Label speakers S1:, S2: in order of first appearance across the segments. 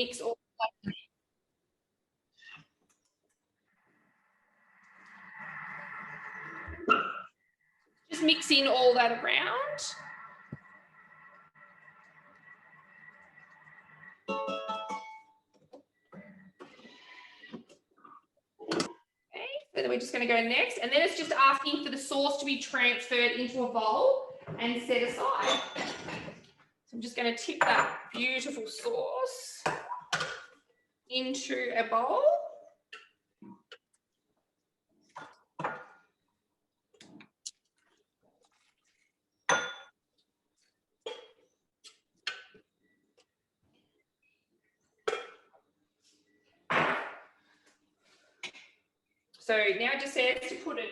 S1: mix all just mixing all that around. Okay, so then we're just going to go next, and then it's just asking for the sauce to be transferred into a bowl and set aside. So I'm just going to tip that beautiful sauce into a bowl. So now it just says to put it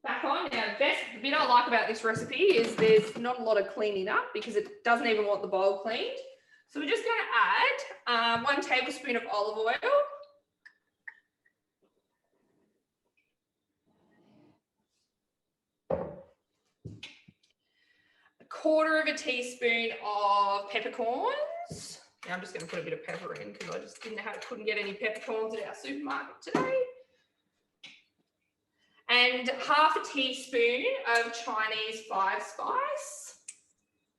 S1: back on. Now, the bit I like about this recipe is there's not a lot of cleaning up because it doesn't even want the bowl cleaned. So we're just going to add 1 tablespoon of olive oil. A 1/4 teaspoon of peppercorns. Now I'm just going to put a bit of pepper in because I just couldn't get any peppercorns at our supermarket today. And 1/2 teaspoon of Chinese 5-spice.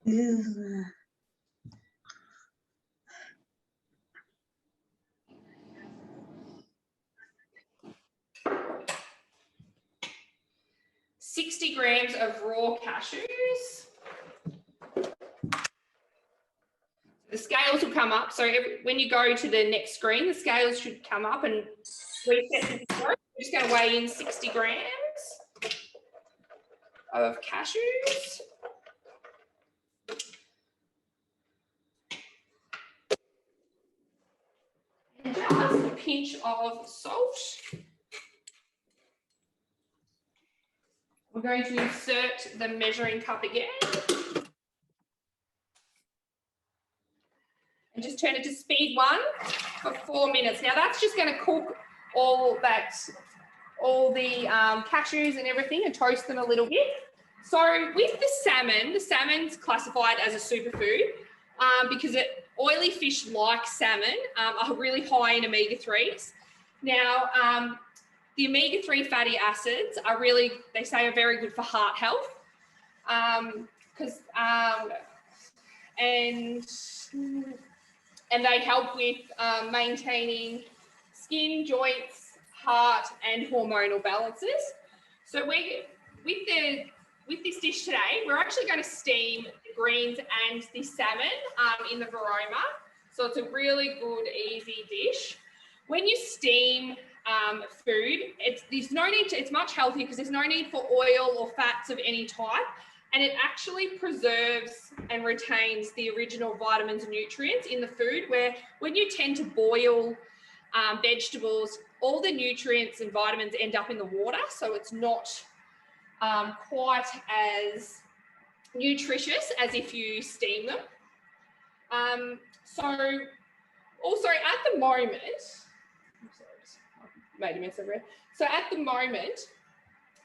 S2: Ew.
S1: 60 grams of raw cashews. The scales will come up. So when you go to the next screen, the scales should come up and reset. We're just going to weigh in 60 grams of cashews. And just a pinch of salt. We're going to insert the measuring cup again. And just turn it to speed 1 for 4 minutes. Now that's just going to cook all the cashews and everything and toast them a little bit. So with the salmon's classified as a superfood because oily fish like salmon are really high in omega-3s. Now, the omega-3 fatty acids are really, they say, are very good for heart health and they help with maintaining skin, joints, heart, and hormonal balances. So with this dish today, we're actually going to steam the greens and the salmon in the Varoma. So it's a really good, easy dish. When you steam food, it's much healthier because there's no need for oil or fats of any type. And it actually preserves and retains the original vitamins and nutrients in the food, where when you tend to boil vegetables, all the nutrients and vitamins end up in the water, so it's not quite as nutritious as if you steam them. So also at the moment, made a mess everywhere. So at the moment,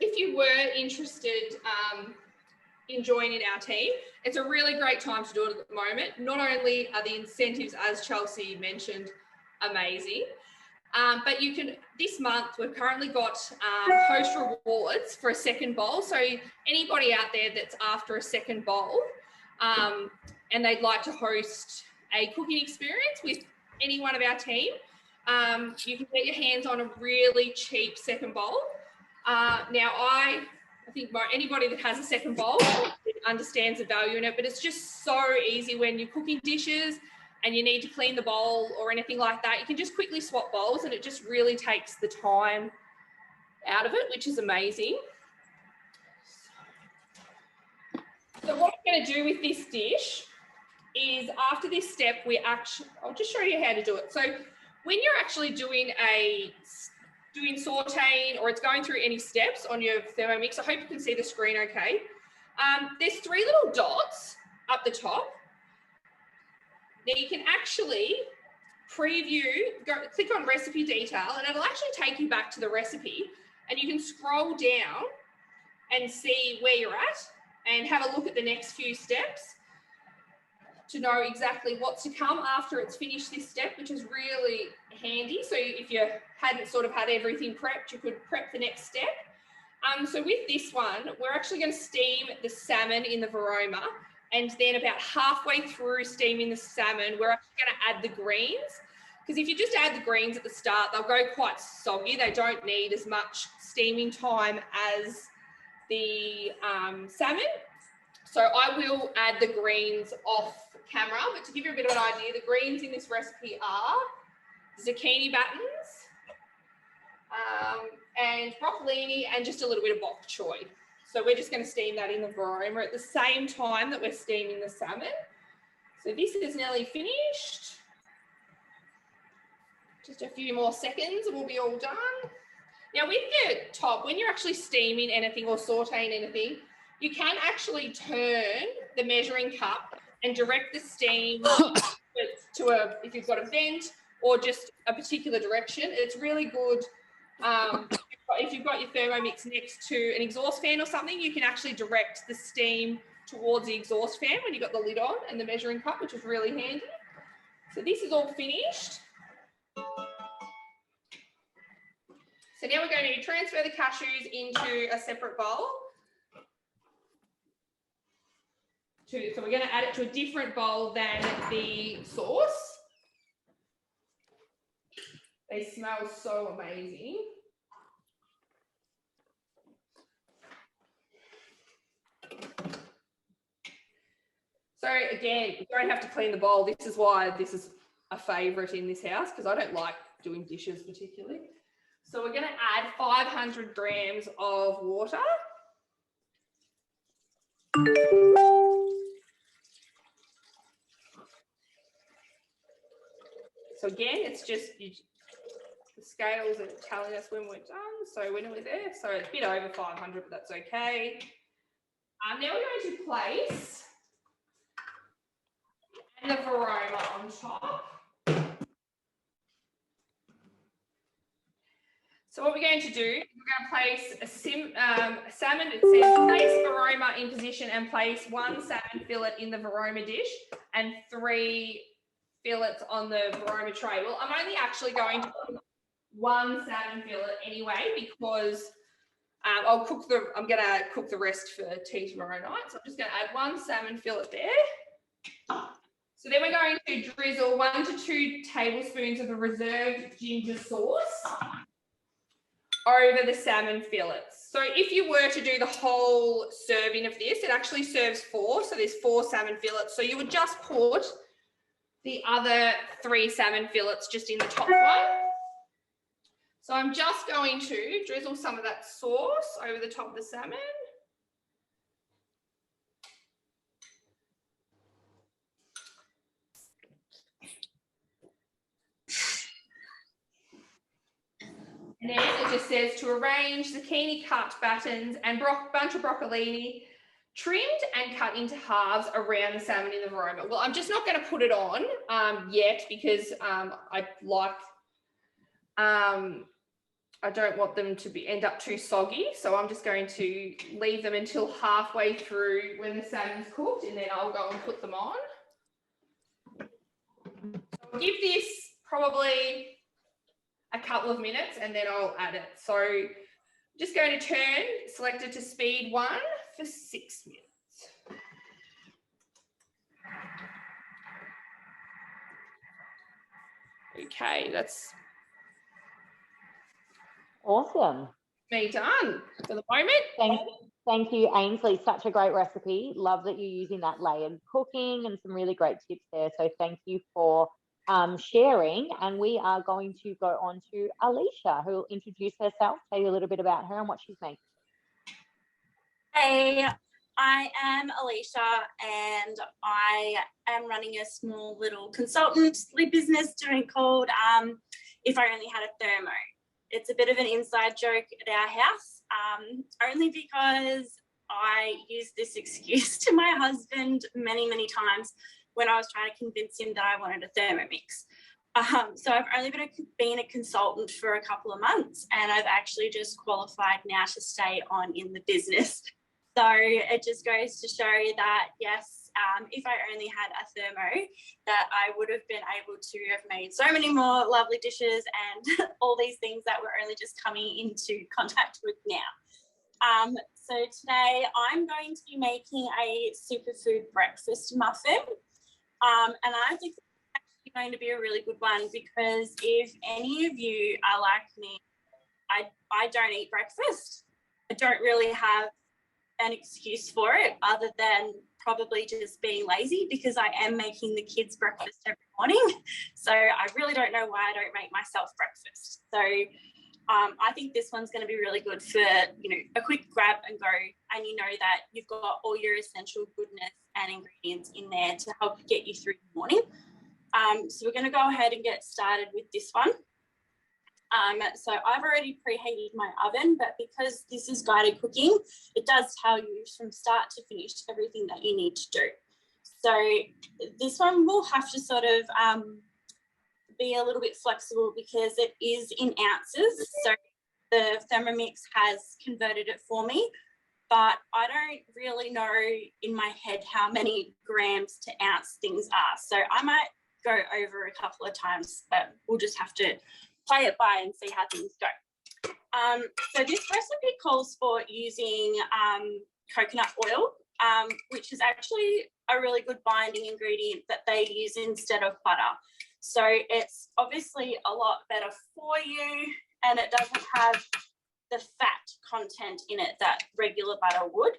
S1: if you were interested in joining our team, it's a really great time to do it at the moment. Not only are the incentives, as Chelsea mentioned, amazing, but you can, this month, we've currently got host rewards for a second bowl. So anybody out there that's after a second bowl and they'd like to host a cooking experience with any one of our team, you can get your hands on a really cheap second bowl. Now, I think anybody that has a second bowl understands the value in it, but it's just so easy when you're cooking dishes and you need to clean the bowl or anything like that. You can just quickly swap bowls and it just really takes the time out of it, which is amazing. So what I'm going to do with this dish is after this step, I'll just show you how to do it. So when you're actually doing sauteing or it's going through any steps on your Thermomix, I hope you can see the screen okay. There's 3 little dots up the top. Now you can actually preview, click on recipe detail, and it'll actually take you back to the recipe, and you can scroll down and see where you're at and have a look at the next few steps. to know exactly what's to come after it's finished this step, which is really handy. So if you hadn't sort of had everything prepped, you could prep the next step. So with this one, we're actually going to steam the salmon in the Varoma, and then about halfway through steaming the salmon, we're actually going to add the greens, because if you just add the greens at the start, they'll go quite soggy. They don't need as much steaming time as the salmon. So I will add the greens off camera, but to give you a bit of an idea, the greens in this recipe are zucchini battens, and broccolini, and just a little bit of bok choy. So we're just going to steam that in the Varoma at the same time that we're steaming the salmon. So this is nearly finished. Just a few more seconds and we'll be all done. Now with the top, when you're actually steaming anything or sauteing anything, you can actually turn the measuring cup and direct the steam to if you've got a vent or just a particular direction. It's really good. If you've got your Thermomix next to an exhaust fan or something, you can actually direct the steam towards the exhaust fan when you've got the lid on and the measuring cup, which is really handy. So this is all finished. So now we're going to transfer the cashews into a separate bowl. So we're going to add it to a different bowl than the sauce. They smell so amazing. So again, you don't have to clean the bowl. This is why this is a favourite in this house, because I don't like doing dishes particularly. So we're going to add 500 grams of water. So again, it's just the scales are telling us when we're done. So we're nearly there. So it's a bit over 500, but that's okay. Now we're going to place the Varoma on top. So what we're going to do, we're going to place a salmon, it says place Varoma in position and place 1 salmon fillet in the Varoma dish and 3 fillets on the Varoma tray. Well, I'm only actually going to put 1 salmon fillet anyway, because I'm going to cook the rest for tea tomorrow night. So I'm just going to add 1 salmon fillet there. So then we're going to drizzle 1 to 2 tablespoons of the reserved ginger sauce over the salmon fillets. So if you were to do the whole serving of this, it actually serves 4. So there's 4 salmon fillets. So you would just put the other 3 salmon fillets just in the top one. So I'm just going to drizzle some of that sauce over the top of the salmon. And then it just says to arrange zucchini cut battens and bunch of broccolini trimmed and cut into halves around the salmon in the Varoma. Well, I'm just not going to put it on yet, because I don't want them to end up too soggy. So I'm just going to leave them until halfway through when the salmon's cooked, and then I'll go and put them on. So I'll give this probably a couple of minutes and then I'll add it. So I'm just going to turn, select it to speed 1 for 6 minutes. Okay, that's
S3: awesome.
S1: Me done for the moment.
S3: Thank you, Ainsley. Such a great recipe. Love that you're using that layered cooking and some really great tips there. So thank you for sharing. And we are going to go on to Alicia, who will introduce herself, tell you a little bit about her and what she's making.
S4: Hey, I am Alicia and I am running a small little consultancy business called If I Only Had a Thermo. It's a bit of an inside joke at our house, only because I used this excuse to my husband many, many times when I was trying to convince him that I wanted a Thermomix. So I've only been a consultant for a couple of months, and I've actually just qualified now to stay on in the business. So it just goes to show that, yes, if I only had a thermo, that I would have been able to have made so many more lovely dishes and all these things that we're only just coming into contact with now. So today I'm going to be making a superfood breakfast muffin. And I think it's actually going to be a really good one because if any of you are like me, I don't eat breakfast. I don't really have an excuse for it other than probably just being lazy because I am making the kids breakfast every morning. So I really don't know why I don't make myself breakfast. So I think this one's going to be really good for, you know, a quick grab and go, and you know that you've got all your essential goodness and ingredients in there to help get you through the morning. So we're going to go ahead and get started with this one. So I've already preheated my oven, but because this is guided cooking, it does tell you from start to finish everything that you need to do. So this one will have to sort of be a little bit flexible because it is in ounces. So the Thermomix has converted it for me, but I don't really know in my head how many grams to ounce things are. So I might go over a couple of times, but we'll just have to play it by and see how things go. So this recipe calls for using coconut oil, which is actually a really good binding ingredient that they use instead of butter. So it's obviously a lot better for you, and it doesn't have the fat content in it that regular butter would,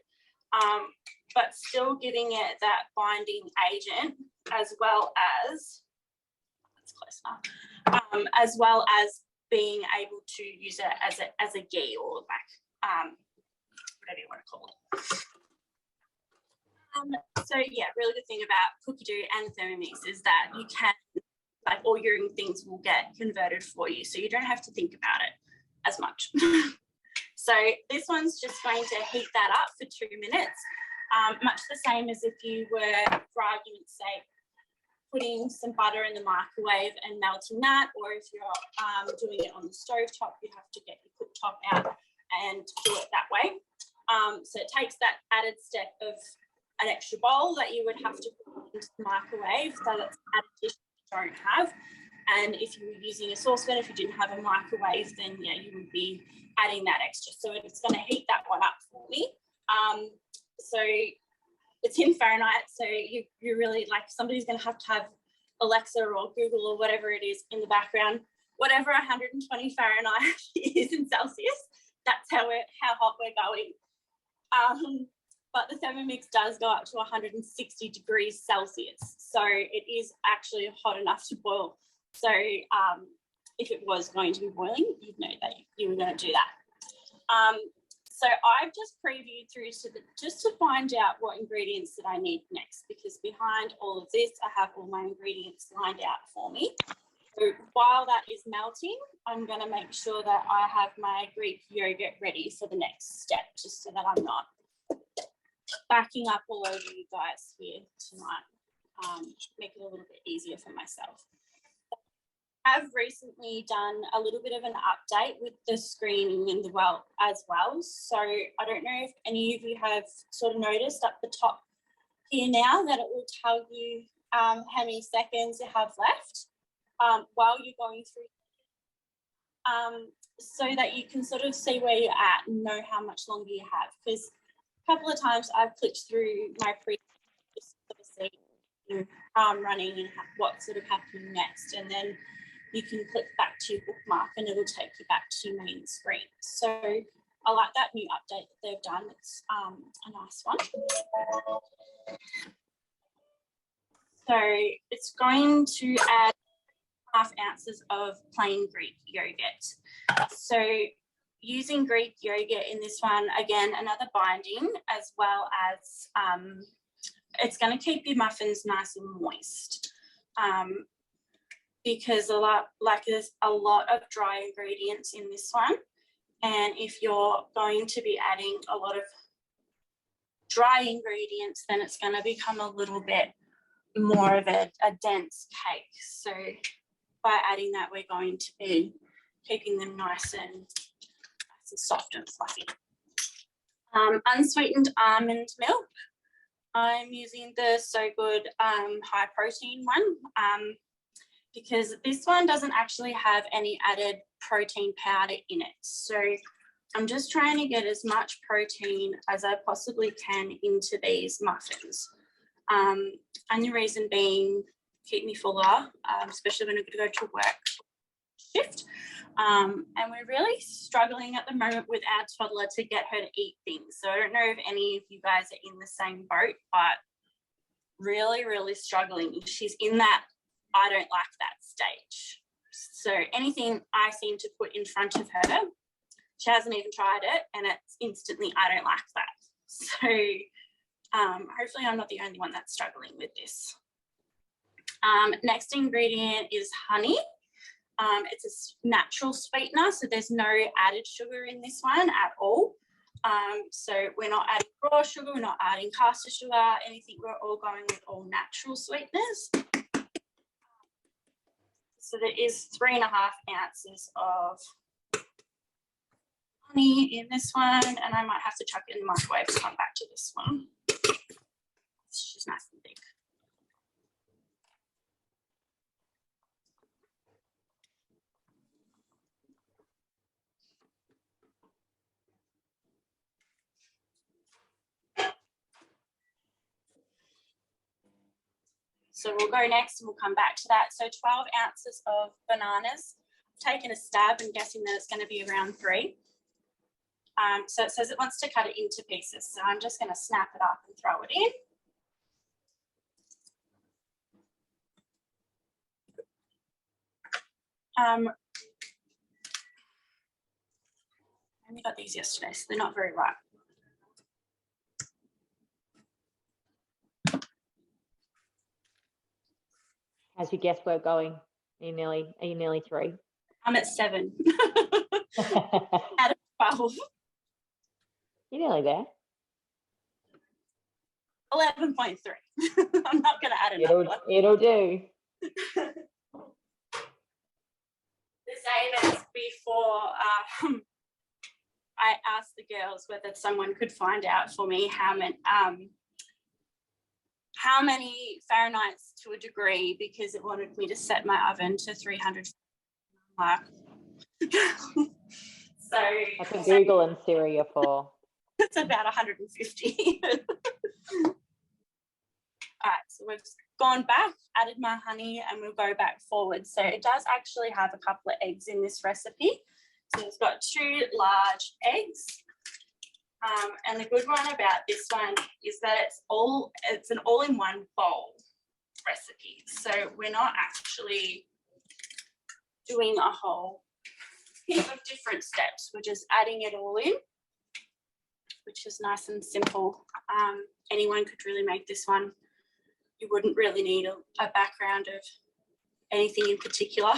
S4: but still giving it that binding agent as well as, that's close enough, as well as being able to use it as a ghee or like whatever you want to call it. So yeah, really good thing about Cookie Doo and Thermomix is that you can, like, all your things will get converted for you, so you don't have to think about it as much. So this one's just going to heat that up for 2 minutes, much the same as if you were, for argument's sake, putting some butter in the microwave and melting that, or if you're doing it on the stove top, you have to get your cooktop out and do it that way. So it takes that added step of an extra bowl that you would have to put into the microwave, so that's added dish you don't have. And if you were using a saucepan, if you didn't have a microwave, then yeah, you would be adding that extra. So it's going to heat that one up for me. So it's in Fahrenheit, so you really, like, somebody's going to have Alexa or Google or whatever it is in the background. Whatever 120 Fahrenheit is in Celsius, that's how hot we're going. But the Thermomix does go up to 160 degrees Celsius, so it is actually hot enough to boil. So if it was going to be boiling, you'd know that you were going to do that. So I've just previewed through just to find out what ingredients that I need next, because behind all of this, I have all my ingredients lined out for me. So while that is melting, I'm going to make sure that I have my Greek yogurt ready for the next step, just so that I'm not backing up all over you guys here tonight. Make it a little bit easier for myself. I've recently done a little bit of an update with the screening as well. So I don't know if any of you have sort of noticed up the top here now that it will tell you how many seconds you have left while you're going through, so that you can sort of see where you're at and know how much longer you have. Because a couple of times I've clicked through my previous just sort of see running and what's sort of happening next, and then you can click back to your bookmark and it'll take you back to your main screen. So I like that new update that they've done. It's a nice one. So it's going to add 1/2 ounces of plain Greek yogurt. So using Greek yogurt in this one, again, another binding, as well as it's going to keep your muffins nice and moist. Because there's a lot of dry ingredients in this one, and if you're going to be adding a lot of dry ingredients, then it's going to become a little bit more of a dense cake. So by adding that, we're going to be keeping them nice and soft and fluffy. Unsweetened almond milk. I'm using the So Good high protein one because this one doesn't actually have any added protein powder in it. So I'm just trying to get as much protein as I possibly can into these muffins. And the reason being, keep me fuller, especially when I'm going to go to work shift. And we're really struggling at the moment with our toddler to get her to eat things. So I don't know if any of you guys are in the same boat, but really, really struggling. She's in that I don't like that stage. So anything I seem to put in front of her, she hasn't even tried it, and it's instantly I don't like that. So hopefully I'm not the only one that's struggling with this. Next ingredient is honey. It's a natural sweetener, so there's no added sugar in this one at all. So we're not adding raw sugar, we're not adding caster sugar, anything. We're all going with all natural sweeteners. So there is 3.5 ounces of honey in this one, and I might have to chuck it in the microwave to come back to this one. She's nice and big. So we'll go next and we'll come back to that. So 12 ounces of bananas. Taking a stab and guessing that it's going to be around 3. So it says it wants to cut it into pieces. So I'm just going to snap it up and throw it in. I only got these yesterday, so they're not very ripe.
S3: How's your guesswork going? Are you nearly 3?
S4: I'm at 7 out of 12.
S3: You're nearly there.
S4: 11.3. I'm not going to add another one.
S3: It'll do.
S4: The same as before, I asked the girls whether someone could find out for me how many Fahrenheits to a degree, because it wanted me to set my oven to 300. So
S3: I can Google and Siri for.
S4: It's about 150. All right, so we've gone back, added my honey, and we'll go back forward. So it does actually have a couple of eggs in this recipe. So it's got 2 large eggs. And the good one about this one is that it's an all-in-one bowl recipe. So we're not actually doing a whole heap of different steps. We're just adding it all in, which is nice and simple. Anyone could really make this one. You wouldn't really need a background of anything in particular.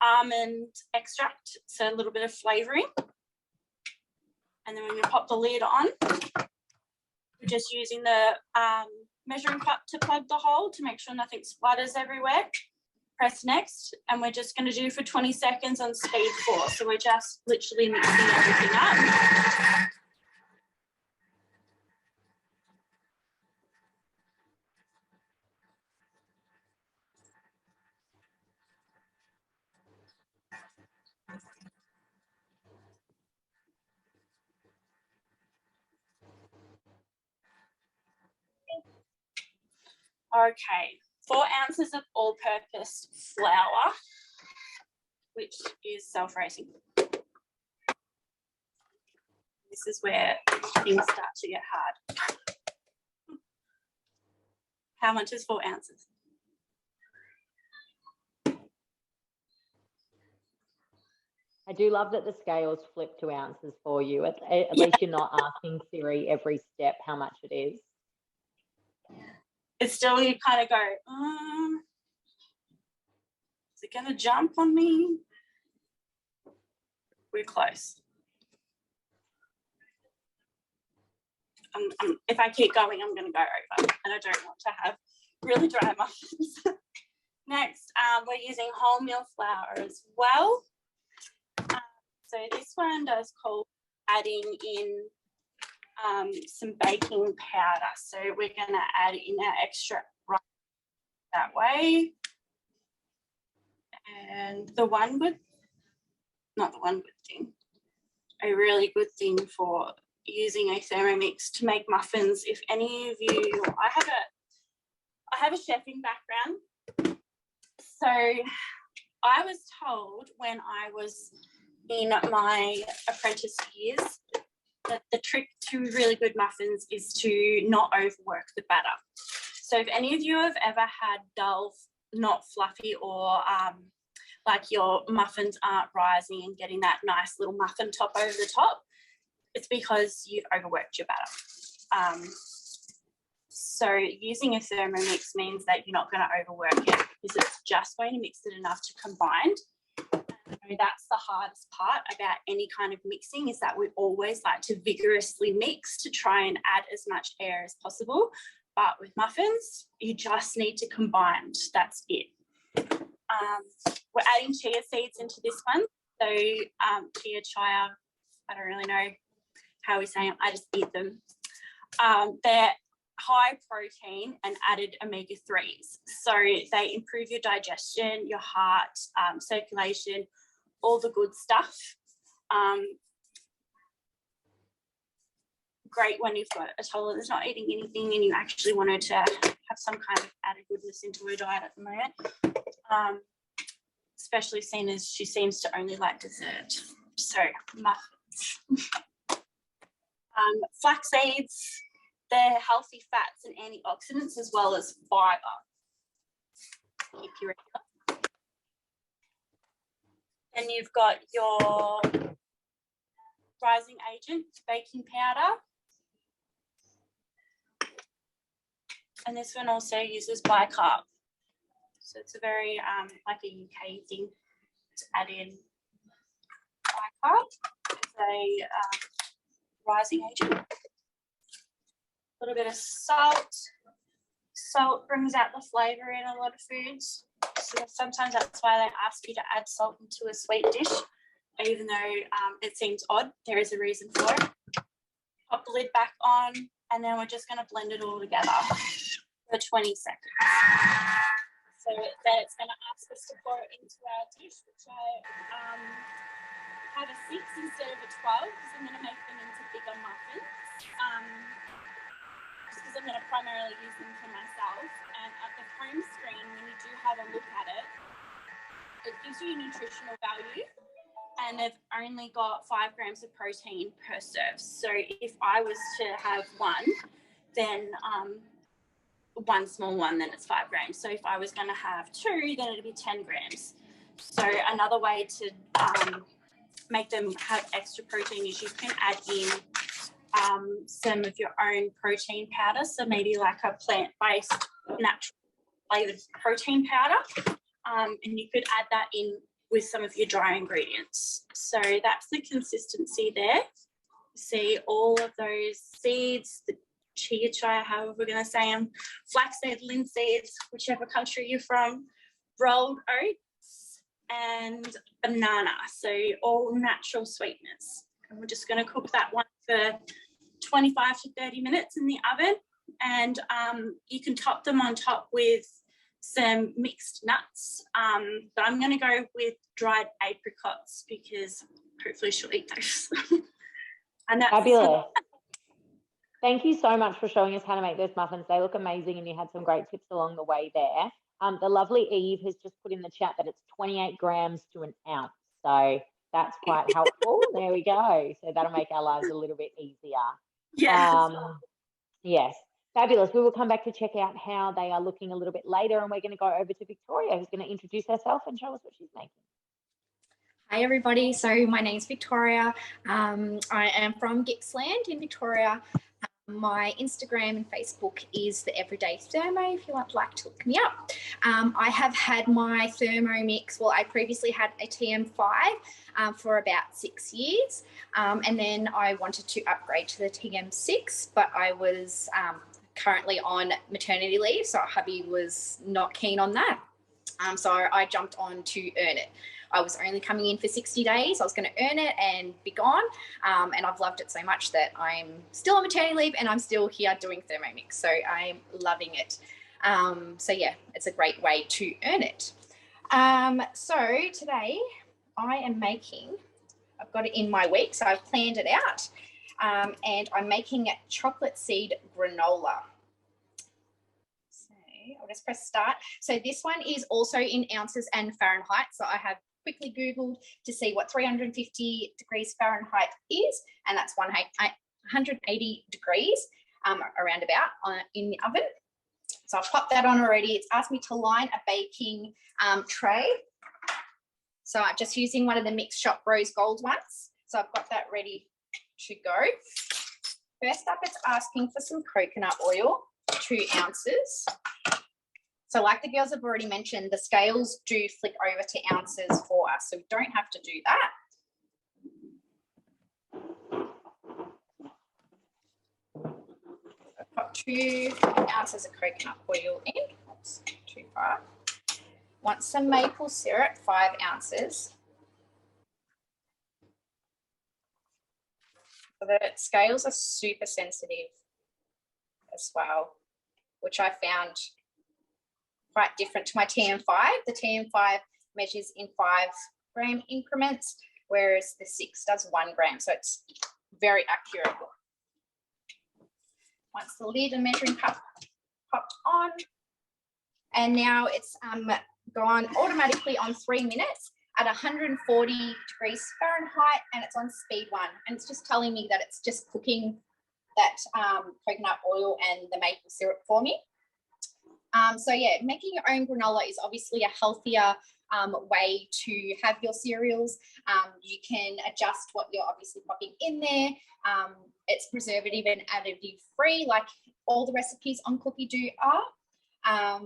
S4: Almond extract, so a little bit of flavouring. And then we're going to pop the lid on. We're just using the measuring cup to plug the hole to make sure nothing splatters everywhere. Press next, and we're just going to do for 20 seconds on speed 4. So we're just literally mixing everything up. Okay, 4 ounces of all-purpose flour, which is self-raising. This is where things start to get hard. How much is 4 ounces?
S3: I do love that the scales flip to ounces for you. At least you're not asking Siri every step how much it is.
S4: It's still, you kind of go, is it going to jump on me? We're close. If I keep going, I'm going to go over, and I don't want to have really dry muffins. Next, we're using wholemeal flour as well. So this one does call adding in some baking powder. So we're going to add in our extra rice that way. And a really good thing for using a Thermomix to make muffins. If any of you, I have a chefing background. So I was told when I was in my apprentice years that the trick to really good muffins is to not overwork the batter. So if any of you have ever had dull, not fluffy, or like your muffins aren't rising and getting that nice little muffin top over the top, it's because you've overworked your batter. So using a Thermomix means that you're not going to overwork it because it's just going to mix it enough to combine. That's the hardest part about any kind of mixing, is that we always like to vigorously mix to try and add as much air as possible. But with muffins, you just need to combine. That's it. We're adding chia seeds into this one. So chia, chia, I don't really know how we say them. I just eat them. They're high protein and added omega-3s. So they improve your digestion, your heart, circulation, all the good stuff. Great when you've got a toddler that's not eating anything and you actually wanted to have some kind of added goodness into her diet at the moment. Especially seeing as she seems to only like dessert. So muffins. Flax seeds, they're healthy fats and antioxidants as well as fibre. Keep you regular. Then you've got your rising agent, baking powder. And this one also uses bicarb. So it's a very, like a UK thing to add in bicarb as a rising agent. A little bit of salt. Salt brings out the flavour in a lot of foods. So sometimes that's why they ask you to add salt into a sweet dish, even though it seems odd. There is a reason for it. Pop the lid back on, and then we're just going to blend it all together for 20 seconds. So then it's going to ask us to pour it into our dish, which I have a 6 instead of a 12 because I'm going to make them into bigger muffins. Just because I'm going to primarily use them for myself. And at the home screen, when you do have a look at it, it gives you a nutritional value. And they've only got 5 grams of protein per serve. So if I was to have one, then one small one, then it's 5 grams. So if I was going to have 2, then it'd be 10 grams. So another way to make them have extra protein is you can add in some of your own protein powder. So maybe like a plant-based natural flavored protein powder. And you could add that in with some of your dry ingredients. So that's the consistency there. See all of those seeds, the chia, however we're going to say them, flaxseed, linseeds, whichever country you're from, rolled oats and banana. So all natural sweetness. And we're just going to cook that one for 25 to 30 minutes in the oven. And you can top them on top with some mixed nuts, but I'm going to go with dried apricots because hopefully she'll eat those. And that's
S3: fabulous. Thank you so much for showing us how to make those muffins. They look amazing and you had some great tips along the way there. The lovely Eve has just put in the chat that it's 28 grams to an ounce. So that's quite helpful. There we go. So that'll make our lives a little bit easier.
S4: Yes.
S3: Yes. Fabulous. We will come back to check out how they are looking a little bit later, and we're going to go over to Victoria, who's going to introduce herself and show us what she's making.
S5: Hi everybody, so my name's Victoria. I am from Gippsland in Victoria. My Instagram and Facebook is the Everyday Thermo if you would like to look me up. I have had my Thermomix, well I previously had a TM5 for about 6 years, and then I wanted to upgrade to the TM6, but I was currently on maternity leave, so hubby was not keen on that. So I jumped on to earn it. I was only coming in for 60 days. I was going to earn it and be gone. And I've loved it so much that I'm still on maternity leave and I'm still here doing Thermomix. So I'm loving it. So yeah, it's a great way to earn it. So today I am making, I've got it in my week, so I've planned it out. And I'm making chocolate seed granola. So I'll just press start. So this one is also in ounces and Fahrenheit. So I have quickly Googled to see what 350 degrees Fahrenheit is, and that's 180 degrees around about in the oven. So I've popped that on already. It's asked me to line a baking tray. So I'm just using one of the Mix Shop Rose Gold ones. So I've got that ready to go. First up, it's asking for some coconut oil, 2 ounces. So like the girls have already mentioned, the scales do flick over to ounces for us, so we don't have to do that. I've got 2 ounces of coconut oil in. Oops, too far. Want some maple syrup, 5 ounces. So the scales are super sensitive as well, which I found quite different to my TM5. The TM5 measures in 5-gram increments, whereas the 6 does 1 gram. So it's very accurate. Once the lid and measuring cup popped on, and now it's gone automatically on 3 minutes at 140 degrees Fahrenheit, and it's on speed 1. And it's just telling me that it's just cooking that coconut oil and the maple syrup for me. So yeah, making your own granola is obviously a healthier way to have your cereals. You can adjust what you're obviously popping in there. It's preservative and additive free, like all the recipes on Cookie Do are.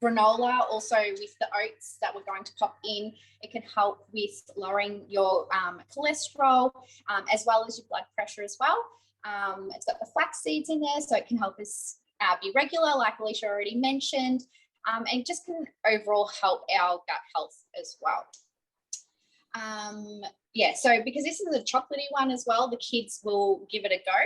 S5: Granola also with the oats that we're going to pop in, it can help with lowering your cholesterol as well as your blood pressure as well. It's got the flax seeds in there, so it can help us be regular, like Alicia already mentioned, and just can overall help our gut health as well. Yeah, so because this is a chocolatey one as well, the kids will give it a go.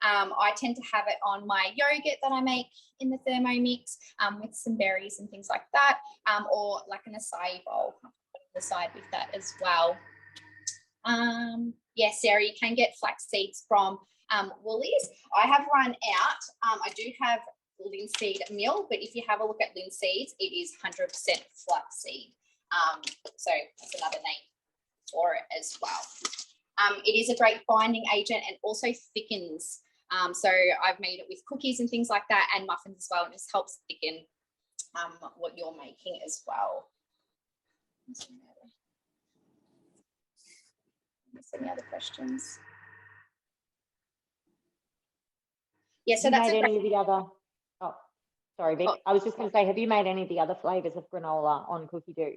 S5: I tend to have it on my yogurt that I make in the Thermomix with some berries and things like that, or like an acai bowl. I'll put it aside with that as well. Yeah, Sarah, you can get flax seeds from Woolies. I have run out. I do have linseed meal, but if you have a look at linseeds, it is 100% flaxseed. So that's another name for it as well. It is a great binding agent and also thickens. So I've made it with cookies and things like that and muffins as well, and this helps thicken what you're making as well. Any other questions? Yeah, so that's
S3: any of the other. Oh, sorry, Vic. I was just going to say, have you made any of the other flavors of granola on Cookie Do?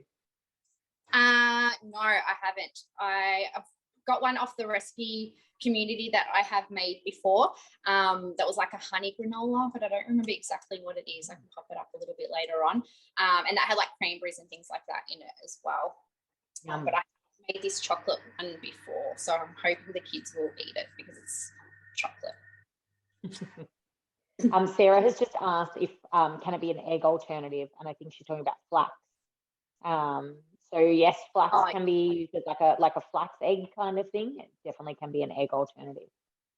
S5: No, I haven't. I've got one off the recipe community that I have made before. That was like a honey granola, but I don't remember exactly what it is. I can pop it up a little bit later on. And that had like cranberries and things like that in it as well. But I made this chocolate one before, so I'm hoping the kids will eat it because it's chocolate.
S3: Sarah has just asked if can it be an egg alternative, and I think she's talking about flax. So yes, flax can be used as like a flax egg kind of thing. It definitely can be an egg alternative.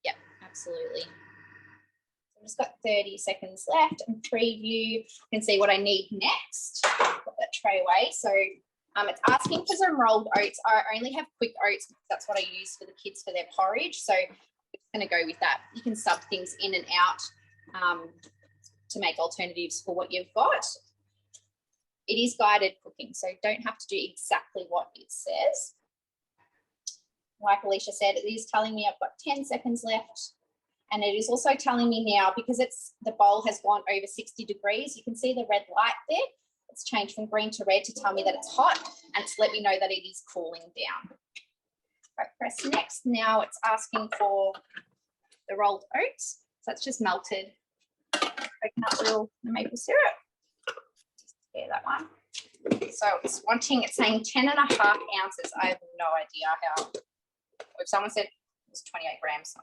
S5: Yep, absolutely. So I've just got 30 seconds left and preview. You can see what I need next. Put that tray away. So it's asking for some rolled oats. I only have quick oats because that's what I use for the kids for their porridge. So I'm just going to go with that. You can sub things in and out to make alternatives for what you've got. It is guided cooking, so you don't have to do exactly what it says. Like Alicia said, it is telling me I've got 10 seconds left. And it is also telling me now, because the bowl has gone over 60 degrees, you can see the red light there. It's changed from green to red to tell me that it's hot and to let me know that it is cooling down. If I press next, now it's asking for the rolled oats. So it's just melted coconut oil and maple syrup.
S6: one. So it's saying 10 and a half ounces. I have no idea how, if someone said it was 28 grams,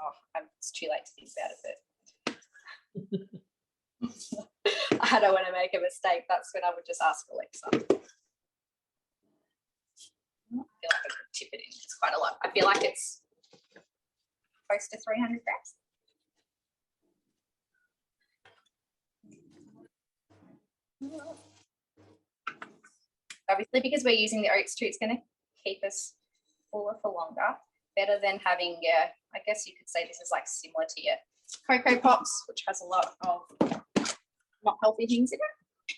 S6: it's too late to think about it, but I don't want to make a mistake. That's when I would just ask Alexa. I feel like I could tip it in. It's quite a lot. I feel like it's close to 300 grams. Obviously, because we're using the oats too, it's going to keep us fuller for longer. Better than having, I guess you could say this is like similar to your Cocoa Pops, which has a lot of not healthy things in it.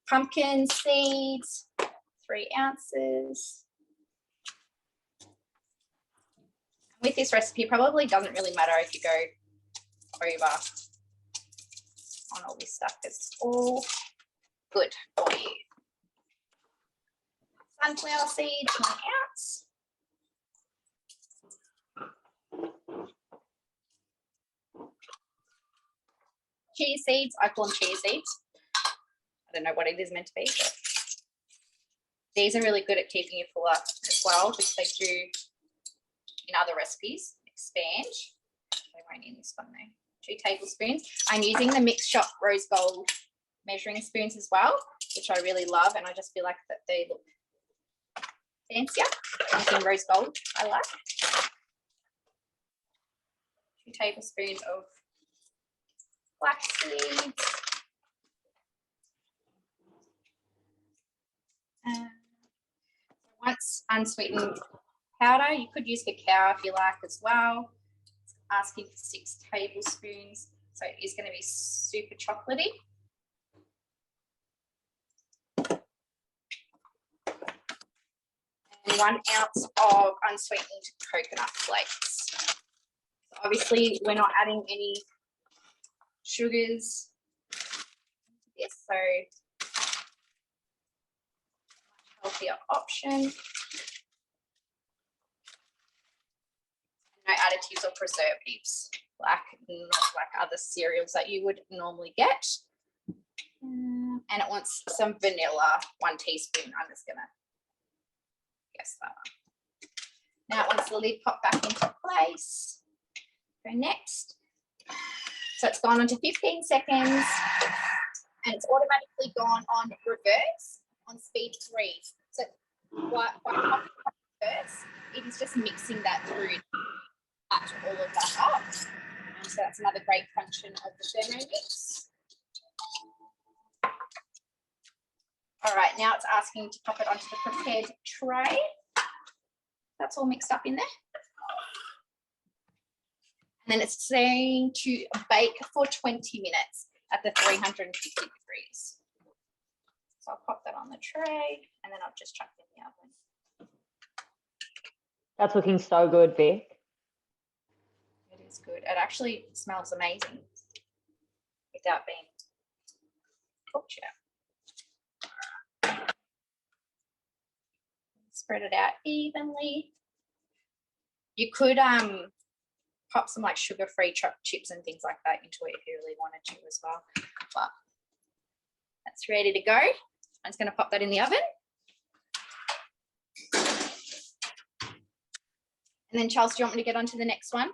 S6: Pumpkin seeds, 3 ounces. With this recipe, probably doesn't really matter if you go over on all this stuff. It's all good for you. Sunflower seeds, 1 ounce. Chia seeds, I call them chia seeds. I don't know what it is meant to be, but these are really good at keeping you fuller as well, because they do in other recipes expand. They won't in this one though. 2 tablespoons. I'm using the Mix Shop Rose Gold measuring spoons as well, which I really love, and I just feel like that they look fancier. Using rose gold, I like. 2 tablespoons of flax seeds. Once unsweetened powder, you could use cacao if you like as well. It's asking for 6 tablespoons, so it is going to be super chocolatey. And 1 ounce of unsweetened coconut flakes. So obviously, we're not adding any sugars. Yes, so much healthier option. No additives or preservatives, not like other cereals that you would normally get. And it wants some vanilla, 1 teaspoon. I'm just gonna guess that one. Now it wants the lid popped back into place. Go next. So it's gone on to 15 seconds and it's automatically gone on reverse on speed 3. So by reverse, it is just mixing that through at all of that up. And so that's another great function of the Thermomix. All right, now it's asking to pop it onto the prepared tray. That's all mixed up in there. And then it's saying to bake for 20 minutes at the 350 degrees. So I'll pop that on the tray and then I'll just chuck it in the oven.
S3: That's looking so good, Vic.
S6: It is good. It actually smells amazing without being cooked yet. Spread it out evenly. You could pop some like sugar-free chopped chips and things like that into it if you really wanted to as well. But that's ready to go. I'm just going to pop that in the oven. And then Charles, do you want me to get on to the next one?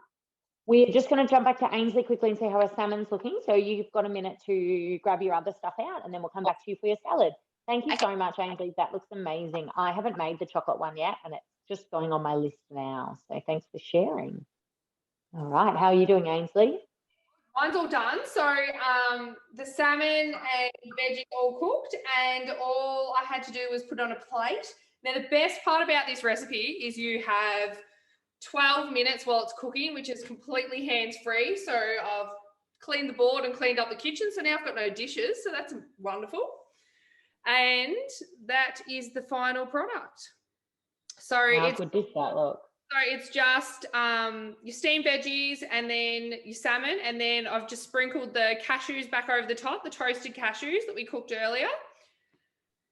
S3: We're just going to jump back to Ainsley quickly and see how our salmon's looking. So you've got a minute to grab your other stuff out and then we'll come back to you for your salad. Thank you so much, Ainsley. That looks amazing. I haven't made the chocolate one yet and it's just going on my list now. So thanks for sharing. All right. How are you doing, Ainsley?
S1: Mine's all done. So the salmon and veggies all cooked and all I had to do was put on a plate. Now, the best part about this recipe is you have 12 minutes while it's cooking, which is completely hands-free. So I've cleaned the board and cleaned up the kitchen. So now I've got no dishes. So that's wonderful. And that is the final product. So
S3: How good does that look?
S1: So it's just your steamed veggies and then your salmon, and then I've just sprinkled the cashews back over the top, the toasted cashews that we cooked earlier.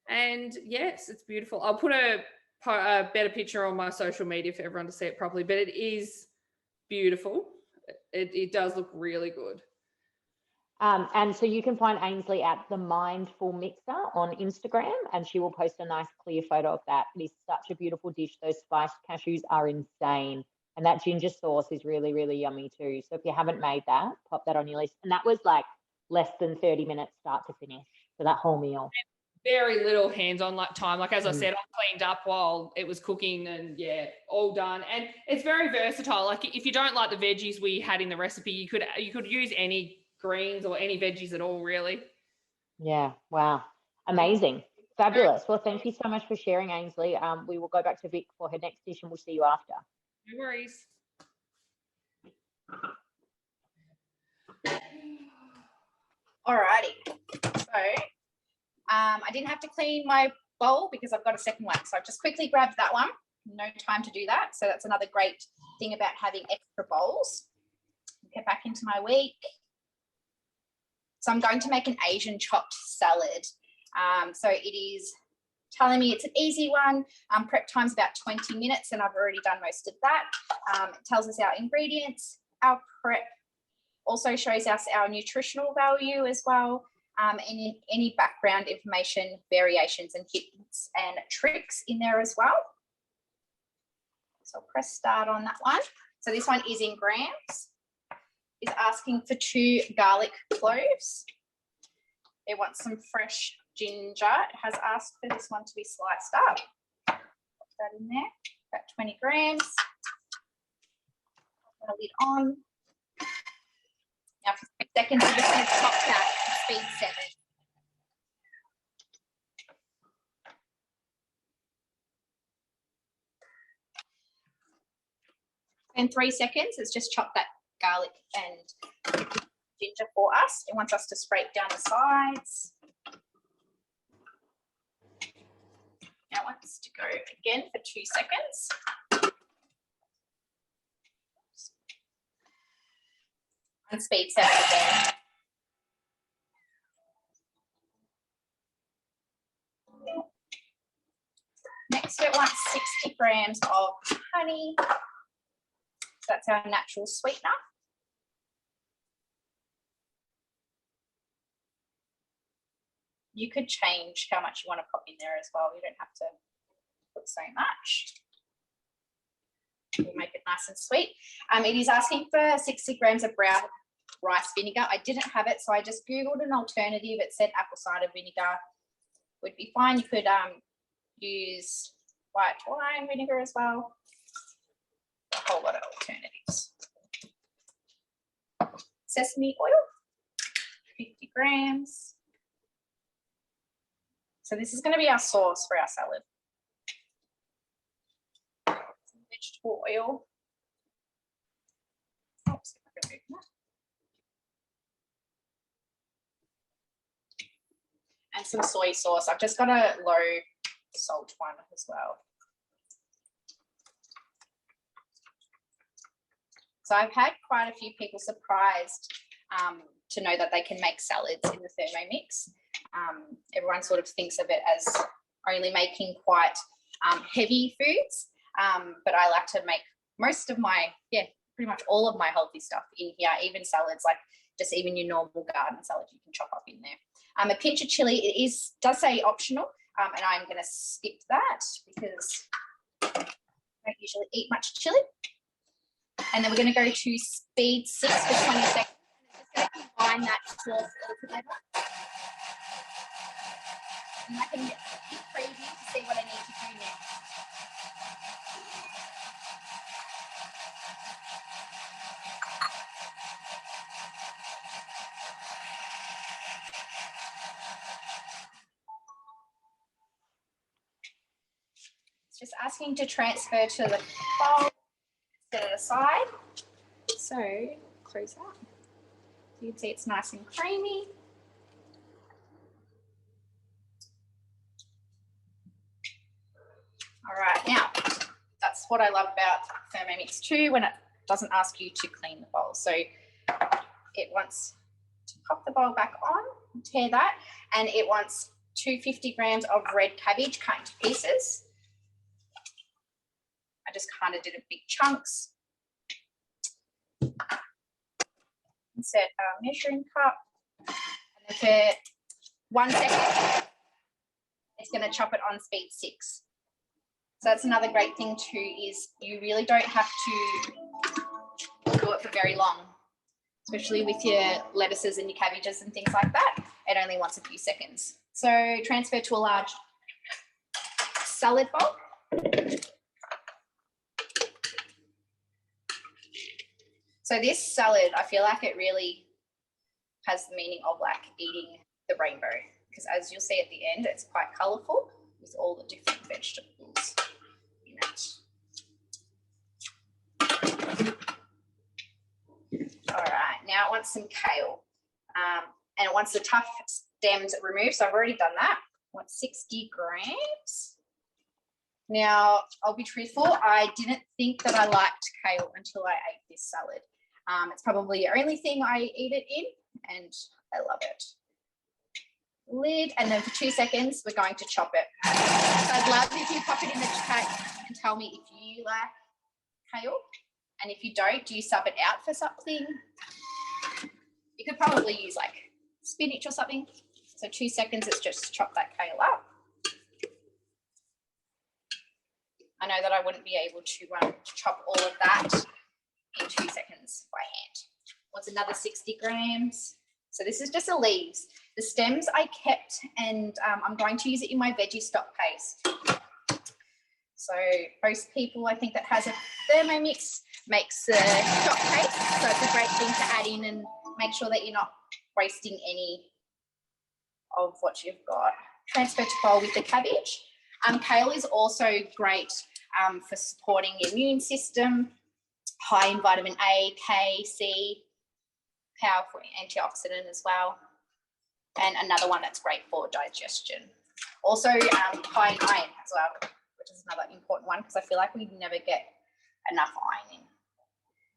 S1: And yes, it's beautiful. I'll put a better picture on my social media for everyone to see it properly, but it is beautiful. It does look really good.
S3: And so you can find Ainsley at the Mindful Mixer on Instagram, and she will post a nice clear photo of that. It is such a beautiful dish. Those spiced cashews are insane. And that ginger sauce is really, really yummy too. So if you haven't made that, pop that on your list. And that was like less than 30 minutes start to finish for that whole meal.
S1: Very little hands-on time. Like, as I
S3: Mm.
S1: said, I cleaned up while it was cooking, and yeah, all done. And it's very versatile. Like, if you don't like the veggies we had in the recipe, you could use any greens or any veggies at all, really.
S3: Yeah, wow. Amazing. Fabulous. Well, thank you so much for sharing, Ainsley. We will go back to Vic for her next dish and we'll see you after.
S1: No worries.
S6: Alrighty. So I didn't have to clean my bowl because I've got a second one. So I've just quickly grabbed that one. No time to do that. So that's another great thing about having extra bowls. Get back into my week. So I'm going to make an Asian chopped salad. So it is telling me it's an easy one. Prep time's about 20 minutes and I've already done most of that. It tells us our ingredients. Our prep also shows us our nutritional value as well. And any background information, variations and hints and tricks in there as well. So I'll press start on that one. So this one is in grams. Is asking for 2 garlic cloves. It wants some fresh ginger. It has asked for this one to be sliced up. Put that in there, about 20 grams. Put a lid on. Now for 3 seconds, I'm just going to chop that at speed 7. In 3 seconds, it's just chopped that garlic and ginger for us. It wants us to scrape down the sides. Now it wants to go again for 2 seconds. And speed 7 again. Next, it wants 60 grams of honey. So that's our natural sweetener. You could change how much you want to pop in there as well. You don't have to put so much. We'll make it nice and sweet. It is asking for 60 grams of brown rice vinegar. I didn't have it, so I just Googled an alternative. It said apple cider vinegar would be fine. You could use white wine vinegar as well. A whole lot of alternatives. Sesame oil, 50 grams. So this is going to be our sauce for our salad. Some vegetable oil. Oops, and some soy sauce. I've just got a low salt one as well. So I've had quite a few people surprised to know that they can make salads in the Thermomix. Everyone sort of thinks of it as only making quite heavy foods, but I like to make most of my, pretty much all of my healthy stuff in here, even salads, like just even your normal garden salad you can chop up in there. A pinch of chili, it does say optional, and I'm going to skip that because I don't usually eat much chili. And then we're going to go to speed 6 for 20 seconds. And it's just going to combine that sauce all together. And I can hit preview to see what I need to do next. It's just asking to transfer to the bowl. Set it aside. So close that. So you can see it's nice and creamy. All right, now that's what I love about Thermomix 2 when it doesn't ask you to clean the bowl. So it wants to pop the bowl back on, tear that, and it wants 250 grams of red cabbage cut into pieces. I just kind of did it big chunks. Insert our measuring cup. And then for 1 second, it's going to chop it on speed 6. So that's another great thing too, is you really don't have to do it for very long, especially with your lettuces and your cabbages and things like that. It only wants a few seconds. So transfer to a large salad bowl. So this salad, I feel like it really has the meaning of like eating the rainbow, because as you'll see at the end, it's quite colourful with all the different vegetables in it. All right, now it wants some kale, and it wants the tough stems removed. So I've already done that. I want 60 grams. Now, I'll be truthful, I didn't think that I liked kale until I ate this salad. It's probably the only thing I eat it in, and I love it. Lid, and then for 2 seconds, we're going to chop it. So I'd love if you pop it in the chat and tell me if you like kale, and if you don't, do you sub it out for something? You could probably use like spinach or something. So 2 seconds, it's just chop that kale up. I know that I wouldn't be able to chop all of that in 2 seconds by hand. What's another 60 grams? So this is just the leaves. The stems I kept, and I'm going to use it in my veggie stock paste. So most people, I think, that has a Thermomix makes the stock paste. So it's a great thing to add in and make sure that you're not wasting any of what you've got. Transfer to bowl with the cabbage. Kale is also great for supporting the immune system, high in vitamin A, K, C, powerful antioxidant as well, and another one that's great for digestion. Also high in iron as well, which is another important one because I feel like we never get enough iron in.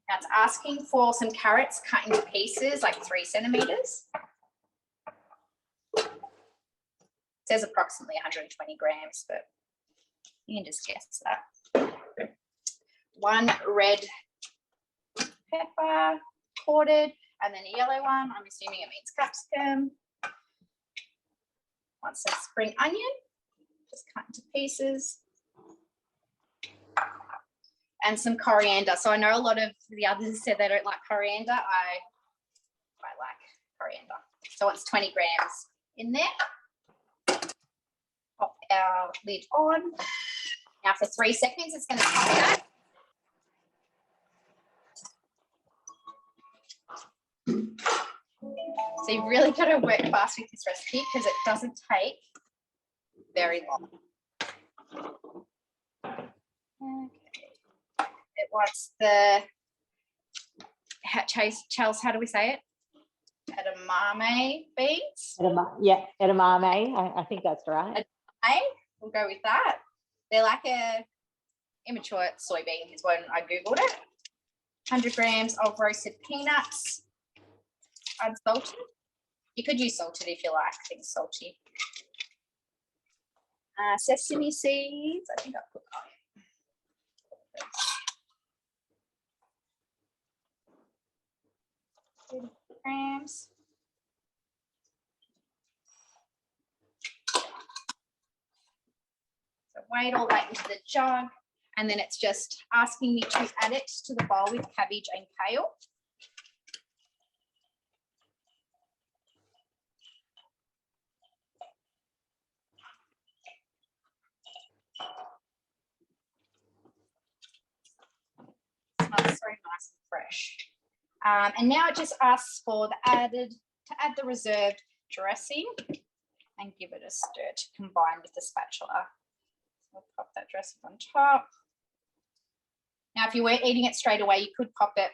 S6: Now it's asking for some carrots cut into pieces, like 3 centimeters. It says approximately 120 grams, but you can just guess that. 1 red pepper, quartered, and then a yellow one. I'm assuming it means capsicum. Want some spring onion, just cut into pieces. And some coriander. So I know a lot of the others said they don't like coriander. I like coriander. So it's 20 grams in there. Pop our lid on. Now for 3 seconds, it's going to pop that. So you've really got to work fast with this recipe because it doesn't take very long. Okay. It wants the, Chels, how do we say it? Edamame beans?
S3: Yeah, edamame. I think that's right.
S6: Edamame, we'll go with that. They're like a immature soybean is when I Googled it. 100 grams of roasted peanuts. Unsalted. You could use salted if you like things salty. Sesame seeds. I think I put 30 grams. So weigh all that into the jug, and then it's just asking me to add it to the bowl with cabbage and kale. Smells so nice and fresh. And now it just asks for to add the reserved dressing and give it a stir to combine with the spatula. So we'll pop that dressing on top. Now, if you weren't eating it straight away, you could pop it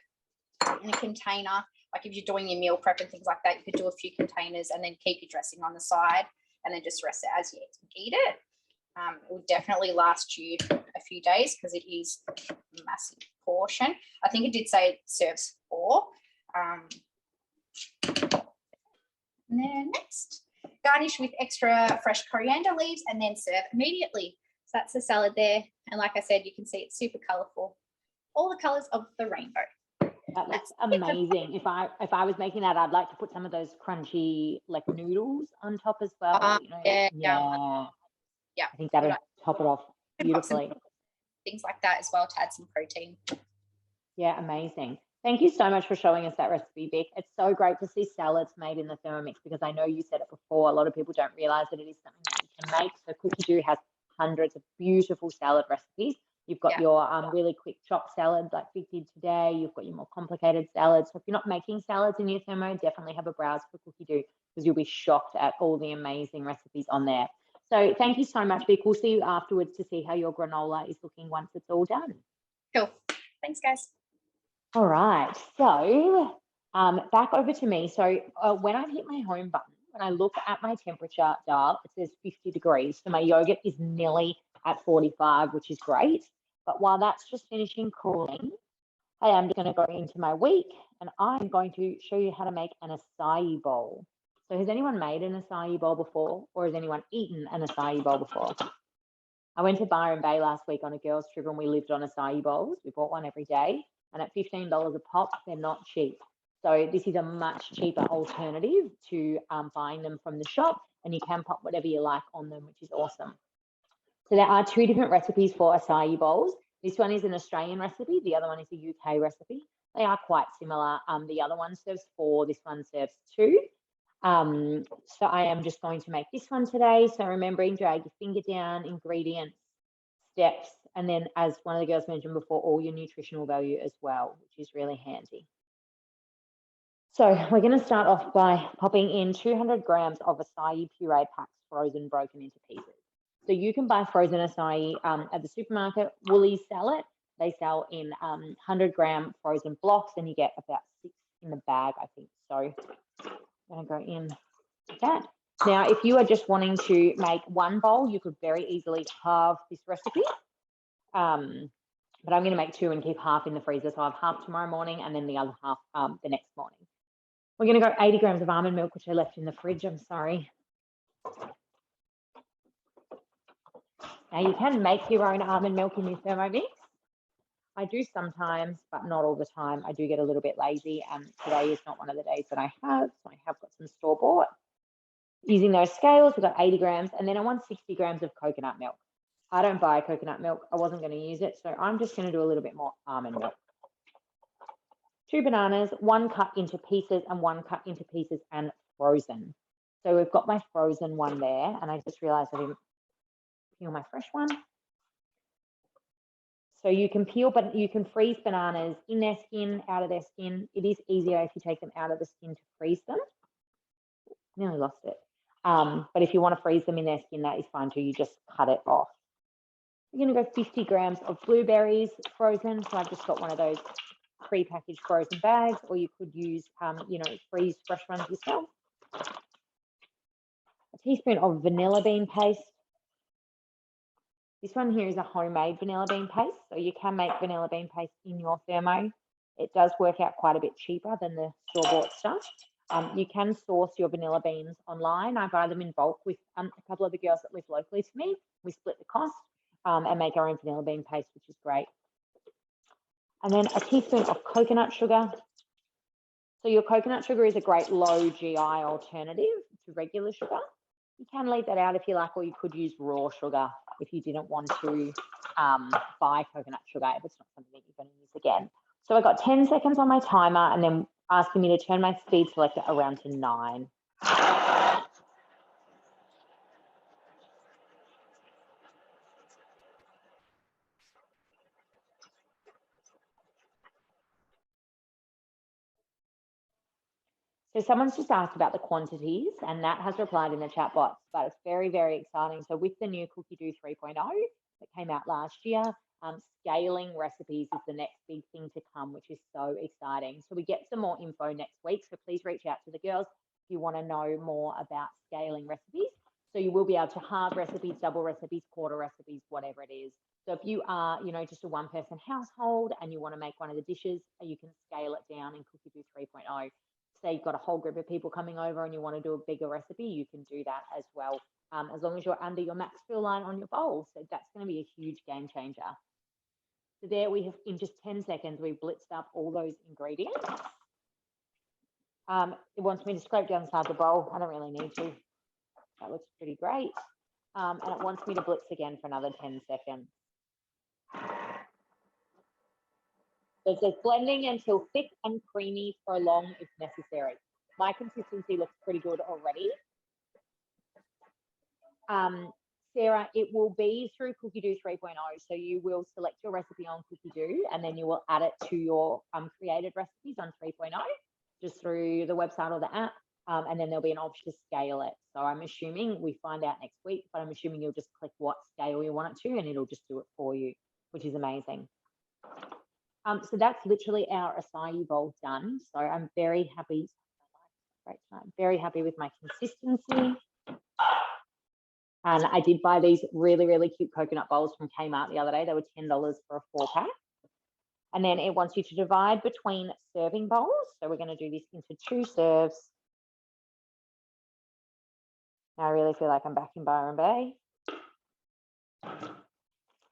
S6: in a container. Like if you're doing your meal prep and things like that, you could do a few containers and then keep your dressing on the side and then just rest it as you eat it. It will definitely last you a few days because it is a massive portion. I think it did say it serves 4. And then next, garnish with extra fresh coriander leaves and then serve immediately. So that's the salad there. And like I said, you can see it's super colourful. All the colours of the rainbow.
S3: That looks amazing. If I was making that, I'd like to put some of those crunchy like noodles on top as well. You know,
S6: yeah.
S3: I think that'll top it off
S6: Could pop some
S3: beautifully.
S6: things like that as well to add some protein.
S3: Yeah, amazing. Thank you so much for showing us that recipe, Vic. It's so great to see salads made in the Thermomix because I know you said it before. A lot of people don't realize that it is something that you can make. So Cookie Doo has hundreds of beautiful salad recipes. You've got your really quick chop salads like Vic did today. You've got your more complicated salads. So if you're not making salads in your Thermo, definitely have a browse for Cookie Doo because you'll be shocked at all the amazing recipes on there. So thank you so much, Vic. We'll see you afterwards to see how your granola is looking once it's all done.
S6: Cool. Thanks, guys.
S3: All right, so back over to me. So when I hit my home button, when I look at my temperature dial, it says 50 degrees. So my yogurt is nearly at 45, which is great. But while that's just finishing cooling, I am going to go into my week and I'm going to show you how to make an acai bowl. So has anyone made an acai bowl before, or has anyone eaten an acai bowl before? I went to Byron Bay last week on a girls' trip and we lived on acai bowls. We bought one every day. And at $15 a pop, they're not cheap. So this is a much cheaper alternative to buying them from the shop, and you can pop whatever you like on them, which is awesome. So there are two different recipes for acai bowls. This one is an Australian recipe. The other one is a UK recipe. They are quite similar. The other one serves 4. This one serves 2. So I am just going to make this one today. So remembering, drag your finger down, ingredients, steps, and then as one of the girls mentioned before, all your nutritional value as well, which is really handy. So we're going to start off by popping in 200 grams of acai puree packs, frozen, broken into pieces. So you can buy frozen acai at the supermarket. Woolies sell it. They sell in 100-gram frozen blocks, and you get about 6 in the bag, I think. So I'm going to go in with that. Now, if you are just wanting to make one bowl, you could very easily halve this recipe. But I'm going to make 2 and keep half in the freezer. So I have half tomorrow morning and then the other half the next morning. We're going to go 80 grams of almond milk, which I left in the fridge. I'm sorry. Now, you can make your own almond milk in your Thermomix. I do sometimes, but not all the time. I do get a little bit lazy, and today is not one of the days that I have. So I have got some store-bought. Using those scales, we've got 80 grams, and then I want 60 grams of coconut milk. I don't buy coconut milk. I wasn't going to use it, so I'm just going to do a little bit more almond milk. 2 bananas, 1 cut into pieces and 1 cut into pieces and frozen. So we've got my frozen one there, and I just realized I didn't peel my fresh one. So you can peel, but you can freeze bananas in their skin, out of their skin. It is easier if you take them out of the skin to freeze them. Nearly lost it. But if you want to freeze them in their skin, that is fine too. You just cut it off. You're going to go 50 grams of blueberries frozen. So I've just got one of those pre-packaged frozen bags, or you could use, freeze fresh ones yourself. A teaspoon of vanilla bean paste. This one here is a homemade vanilla bean paste. So you can make vanilla bean paste in your Thermo. It does work out quite a bit cheaper than the store-bought stuff. You can source your vanilla beans online. I buy them in bulk with a couple of the girls that live locally to me. We split the cost and make our own vanilla bean paste, which is great. And then a teaspoon of coconut sugar. So your coconut sugar is a great low GI alternative to regular sugar. You can leave that out if you like, or you could use raw sugar if you didn't want to buy coconut sugar if it's not something that you're going to use again. So I got 10 seconds on my timer and then asking me to turn my speed selector around to 9. So someone's just asked about the quantities, and Nat has replied in the chat box, but it's very, very exciting. So with the new Cookie Doo 3.0 that came out last year, scaling recipes is the next big thing to come, which is so exciting. So we get some more info next week. So please reach out to the girls if you want to know more about scaling recipes. So you will be able to halve recipes, double recipes, quarter recipes, whatever it is. So if you are, just a 1-person household and you want to make one of the dishes, you can scale it down in Cookie Doo 3.0. Say you've got a whole group of people coming over and you want to do a bigger recipe, you can do that as well, as long as you're under your max fill line on your bowl. So that's going to be a huge game changer. So there we have, in just 10 seconds, we blitzed up all those ingredients. It wants me to scrape down the side of the bowl. I don't really need to. That looks pretty great. And it wants me to blitz again for another 10 seconds. So it says blending until thick and creamy for long if necessary. My consistency looks pretty good already. Sarah, it will be through Cookie-Doo 3.0. So you will select your recipe on Cookie-Doo and then you will add it to your created recipes on 3.0, just through the website or the app. And then there'll be an option to scale it. So I'm assuming we find out next week, but I'm assuming you'll just click what scale you want it to and it'll just do it for you, which is amazing. So that's literally our acai bowl done. So I'm very happy. Great time. Very happy with my consistency. And I did buy these really, really cute coconut bowls from Kmart the other day. They were $10 for a 4-pack. And then it wants you to divide between serving bowls. So we're going to do this into 2 serves. I really feel like I'm back in Byron Bay.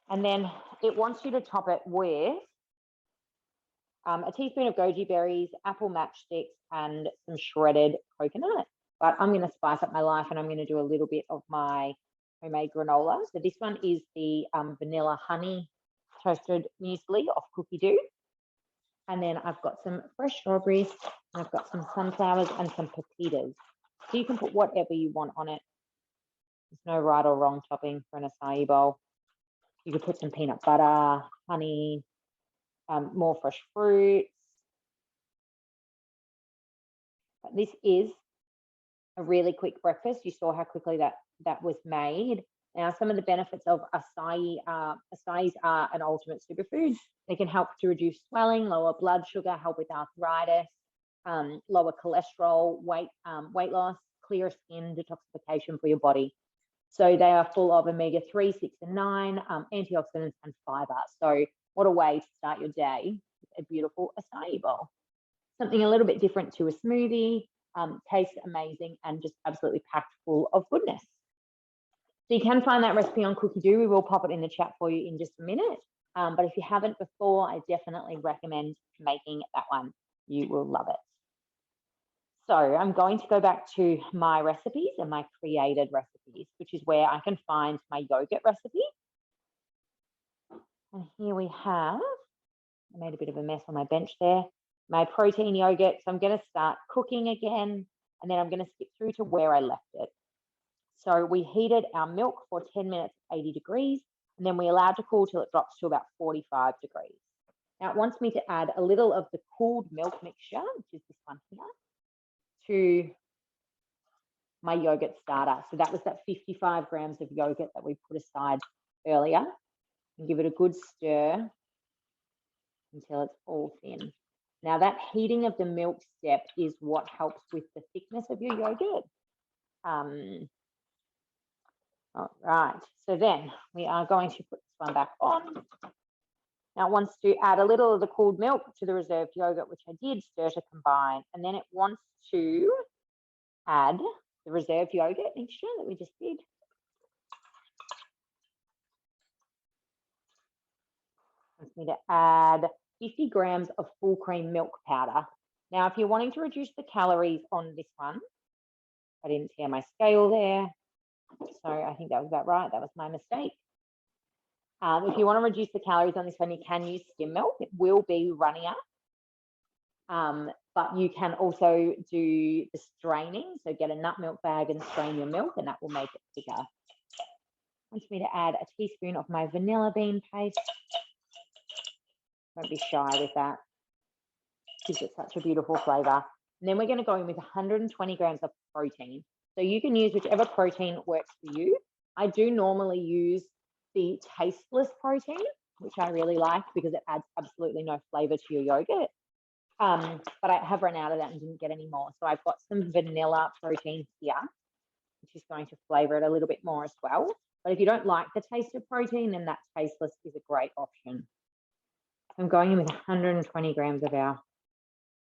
S3: And then it wants you to top it with a teaspoon of goji berries, apple matchsticks, and some shredded coconut. But I'm going to spice up my life and I'm going to do a little bit of my homemade granola. So this one is the vanilla honey toasted muesli off Cookie-Doo. And then I've got some fresh strawberries, and I've got some sunflowers and some pepitas. So you can put whatever you want on it. There's no right or wrong topping for an acai bowl. You could put some peanut butter, honey, more fresh fruits. But this is a really quick breakfast. You saw how quickly that was made. Now, some of the benefits of acai, acai are an ultimate superfood. They can help to reduce swelling, lower blood sugar, help with arthritis, lower cholesterol, weight loss, clear skin, detoxification for your body. So they are full of omega-3, 6, and 9, antioxidants and fiber. So what a way to start your day with a beautiful acai bowl. Something a little bit different to a smoothie, tastes amazing and just absolutely packed full of goodness. So you can find that recipe on Cookie-Doo. We will pop it in the chat for you in just a minute. But if you haven't before, I definitely recommend making that one. You will love it. So I'm going to go back to my recipes and my created recipes, which is where I can find my yogurt recipe. And here we have, I made a bit of a mess on my bench there, my protein yogurt. So I'm going to start cooking again, and then I'm going to skip through to where I left it. So we heated our milk for 10 minutes, 80 degrees, and then we allowed to cool till it drops to about 45 degrees. Now it wants me to add a little of the cooled milk mixture, which is this one here, to my yogurt starter. So that was that 55 grams of yogurt that we put aside earlier. And give it a good stir until it's all thin. Now that heating of the milk step is what helps with the thickness of your yogurt. All right, so then we are going to put this one back on. Now it wants to add a little of the cooled milk to the reserved yogurt, which I did, stir to combine. And then it wants to add the reserved yogurt mixture that we just did. Wants me to add 50 grams of full cream milk powder. Now, if you're wanting to reduce the calories on this one, I didn't tear my scale there. So I think that was about right. That was my mistake. If you want to reduce the calories on this one, you can use skim milk. It will be runnier. But you can also do the straining. So get a nut milk bag and strain your milk, and that will make it thicker. Wants me to add a teaspoon of my vanilla bean paste. Don't be shy with that. Gives it such a beautiful flavor. And then we're going to go in with 120 grams of protein. So you can use whichever protein works for you. I do normally use the tasteless protein, which I really like because it adds absolutely no flavor to your yogurt. But I have run out of that and didn't get any more. So I've got some vanilla protein here, which is going to flavor it a little bit more as well. But if you don't like the taste of protein, then that tasteless is a great option. I'm going in with 120 grams of our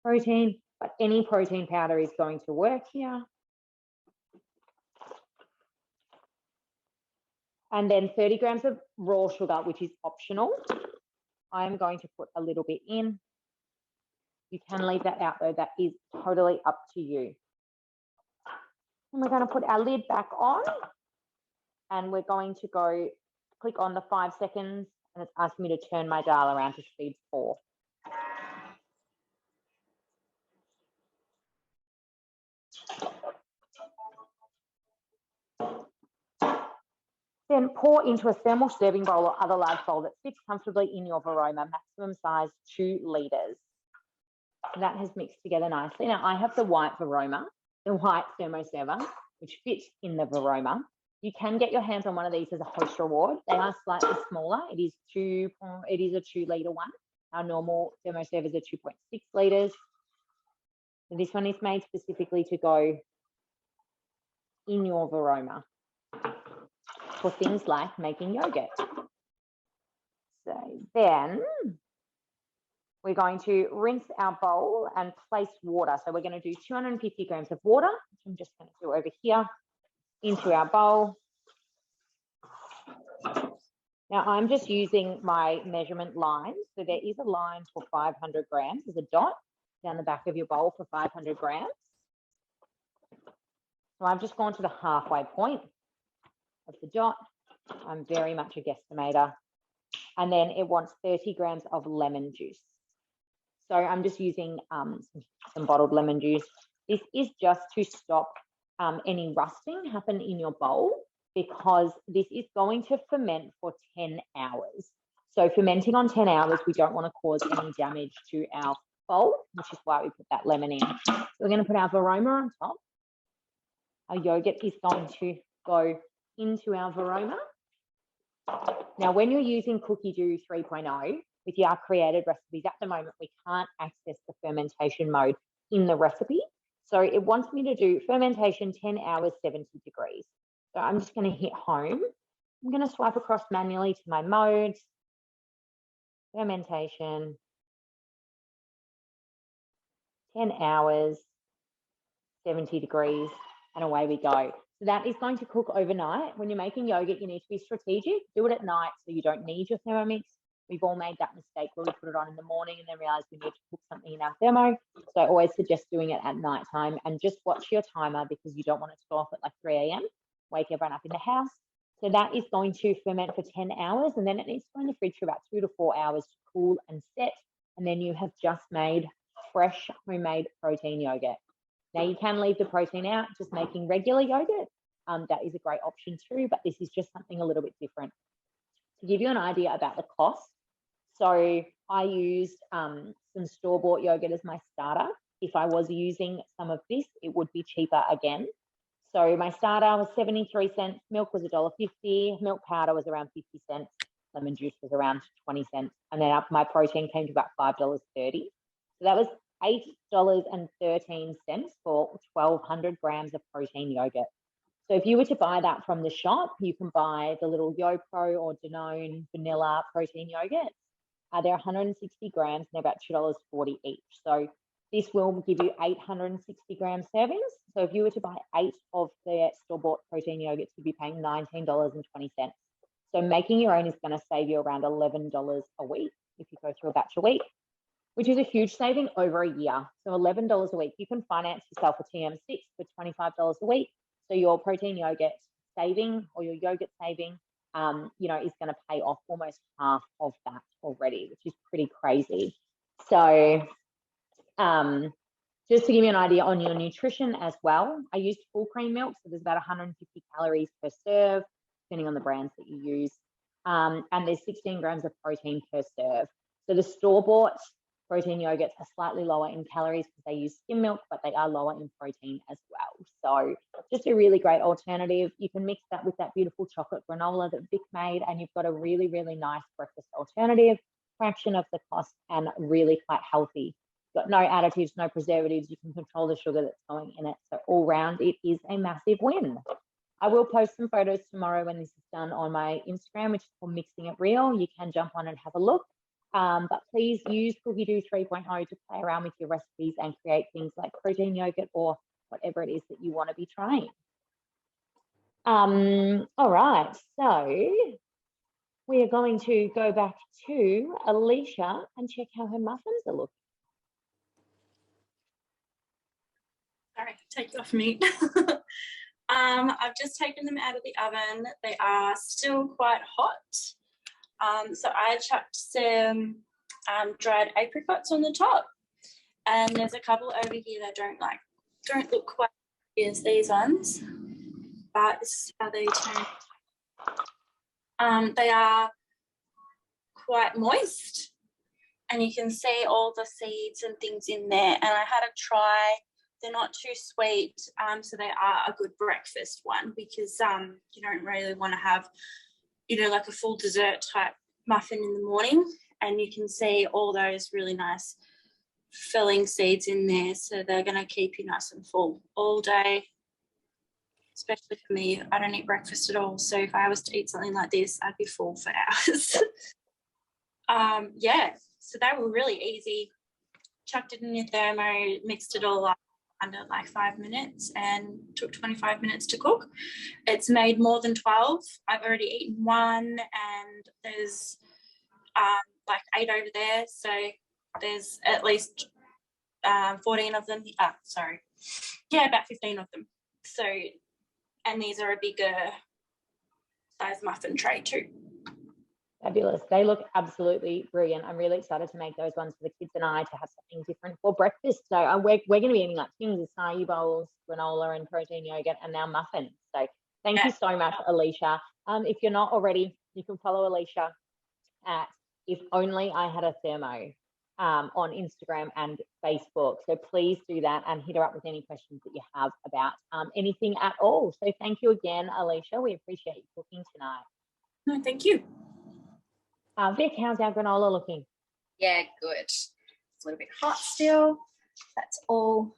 S3: protein, but any protein powder is going to work here. And then 30 grams of raw sugar, which is optional. I'm going to put a little bit in. You can leave that out though, that is totally up to you. And we're going to put our lid back on, and we're going to go click on the 5 seconds, and it's asking me to turn my dial around to speed 4. Then pour into a thermal serving bowl or other large bowl that fits comfortably in your Varoma, maximum size 2 litres. And that has mixed together nicely. Now I have the white Varoma, the white thermo server, which fits in the Varoma. You can get your hands on one of these as a host reward. They are slightly smaller. It is a 2 litre one. Our normal thermo servers are 2.6 litres. So this one is made specifically to go in your Varoma for things like making yogurt. So then we're going to rinse our bowl and place water. So we're going to do 250 grams of water, which I'm just going to do over here, into our bowl. Now I'm just using my measurement line. So there is a line for 500 grams. There's a dot down the back of your bowl for 500 grams. So I've just gone to the halfway point of the dot. I'm very much a guesstimator. And then it wants 30 grams of lemon juice. So I'm just using some bottled lemon juice. This is just to stop any rusting happen in your bowl, because this is going to ferment for 10 hours. So fermenting on 10 hours, we don't want to cause any damage to our bowl, which is why we put that lemon in. So we're going to put our Varoma on top. Our yogurt is going to go into our Varoma. Now, when you're using Cookie Dough 3.0, with our created recipes, at the moment, we can't access the fermentation mode in the recipe. So it wants me to do fermentation 10 hours, 70 degrees. So I'm just going to hit home. I'm going to swipe across manually to my modes, fermentation, 10 hours, 70 degrees, and away we go. So that is going to cook overnight. When you're making yogurt, you need to be strategic. Do it at night so you don't need your Thermomix. We've all made that mistake where we put it on in the morning and then realize we need to cook something in our thermo. So I always suggest doing it at night time, and just watch your timer, because you don't want it to go off at like 3 a.m. Wake everyone up in the house. So that is going to ferment for 10 hours, and then it needs to go in the fridge for about 2 to 4 hours to cool and set. And then you have just made fresh homemade protein yogurt. Now you can leave the protein out, just making regular yogurt. That is a great option too, but this is just something a little bit different. To give you an idea about the cost, so I used some store-bought yogurt as my starter. If I was using some of this, it would be cheaper again. So my starter was 73 cents, milk was $1.50, milk powder was around 50 cents, lemon juice was around 20 cents, and then my protein came to about $5.30. So that was $8.13 for 1,200 grams of protein yogurt. So if you were to buy that from the shop, you can buy the little YoPro or Danone vanilla protein yogurts. They're 160 grams and they're about $2.40 each. So this will give you 860 gram servings. So if you were to buy 8 of their store-bought protein yogurts, you'd be paying $19.20. So making your own is going to save you around $11 a week if you go through a batch a week, which is a huge saving over a year. So $11 a week. You can finance yourself a TM6 for $25 a week. So your protein yogurt saving, or your yogurt saving, is going to pay off almost half of that already, which is pretty crazy. So just to give you an idea on your nutrition as well, I used full cream milk, so there's about 150 calories per serve, depending on the brands that you use. And there's 16 grams of protein per serve. So the store-bought protein yogurts are slightly lower in calories because they use skim milk, but they are lower in protein as well. So just a really great alternative. You can mix that with that beautiful chocolate granola that Vic made, and you've got a really, really nice breakfast alternative, fraction of the cost, and really quite healthy. Got no additives, no preservatives. You can control the sugar that's going in it. So all round, it is a massive win. I will post some photos tomorrow when this is done on my Instagram, which is called Mixing It Real. You can jump on and have a look. But please use Cookie Dough 3.0 to play around with your recipes and create things like protein yogurt or whatever it is that you want to be trying. All right, so we are going to go back to Alicia and check how her muffins are looking.
S4: Sorry, take it off mute. I've just taken them out of the oven. They are still quite hot. So I chucked some dried apricots on the top, and there's a couple over here that don't look quite as these ones, but this is how they turn. They are quite moist, and you can see all the seeds and things in there. And I had a try. They're not too sweet, so they are a good breakfast one, because you don't really want to have, like a full dessert type muffin in the morning. And you can see all those really nice filling seeds in there, so they're going to keep you nice and full all day. Especially for me, I don't eat breakfast at all, so if I was to eat something like this, I'd be full for hours. Yeah, so they were really easy. Chucked it in your thermo, mixed it all up under like 5 minutes, and took 25 minutes to cook. It's made more than 12. I've already eaten one, and there's like 8 over there, so there's at least 14 of them. About 15 of them. So, and these are a bigger size muffin tray too.
S3: Fabulous. They look absolutely brilliant. I'm really excited to make those ones for the kids and I to have something different for breakfast. So we're going to be eating like things, acai bowls, granola and protein yogurt, and now muffins. So thank you so much, Alicia. If you're not already, you can follow Alicia at If Only I Had a Thermo on Instagram and Facebook. So please do that and hit her up with any questions that you have about anything at all. So thank you again, Alicia. We appreciate you cooking tonight.
S4: No, thank you.
S3: Vic, how's our granola looking?
S6: Yeah, good. It's a little bit hot still. That's all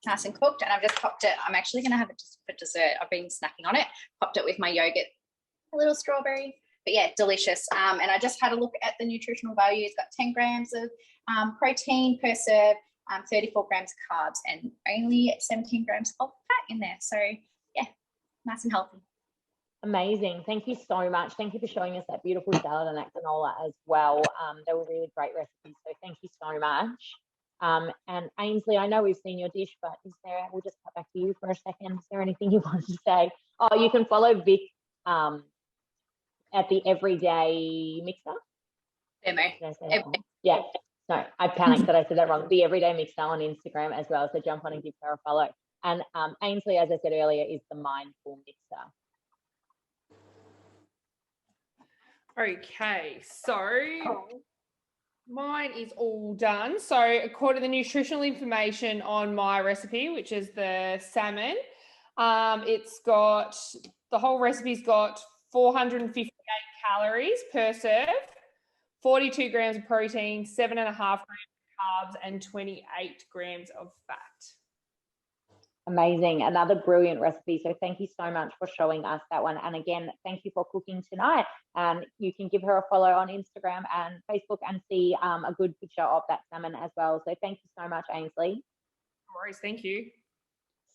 S6: nice and cooked, and I've just popped it. I'm actually going to have it just for dessert. I've been snacking on it. Popped it with my yogurt, a little strawberry. But yeah, delicious. And I just had a look at the nutritional value. It's got 10 grams of protein per serve, 34 grams of carbs, and only 17 grams of fat in there. So yeah, nice and healthy.
S3: Amazing. Thank you so much. Thank you for showing us that beautiful salad and that granola as well. They were really great recipes. So thank you so much. And Ainsley, I know we've seen your dish, but we'll just cut back to you for a second. Is there anything you want to say? Oh, you can follow Vic at the Everyday Mixer. Yeah. No, I panicked that I said that wrong. The Everyday Mixer on Instagram as well. So jump on and give her a follow. And Ainsley, as I said earlier, is the Mindful Mixer.
S1: Okay, so mine is all done. So according to the nutritional information on my recipe, which is the salmon, it's got, the whole recipe's got 458 calories per serve, 42 grams of protein, 7.5 grams of carbs, and 28 grams of fat.
S3: Amazing. Another brilliant recipe. So thank you so much for showing us that one. And again, thank you for cooking tonight. And you can give her a follow on Instagram and Facebook and see a good picture of that salmon as well. So thank you so much, Ainsley.
S1: No worries. Thank you.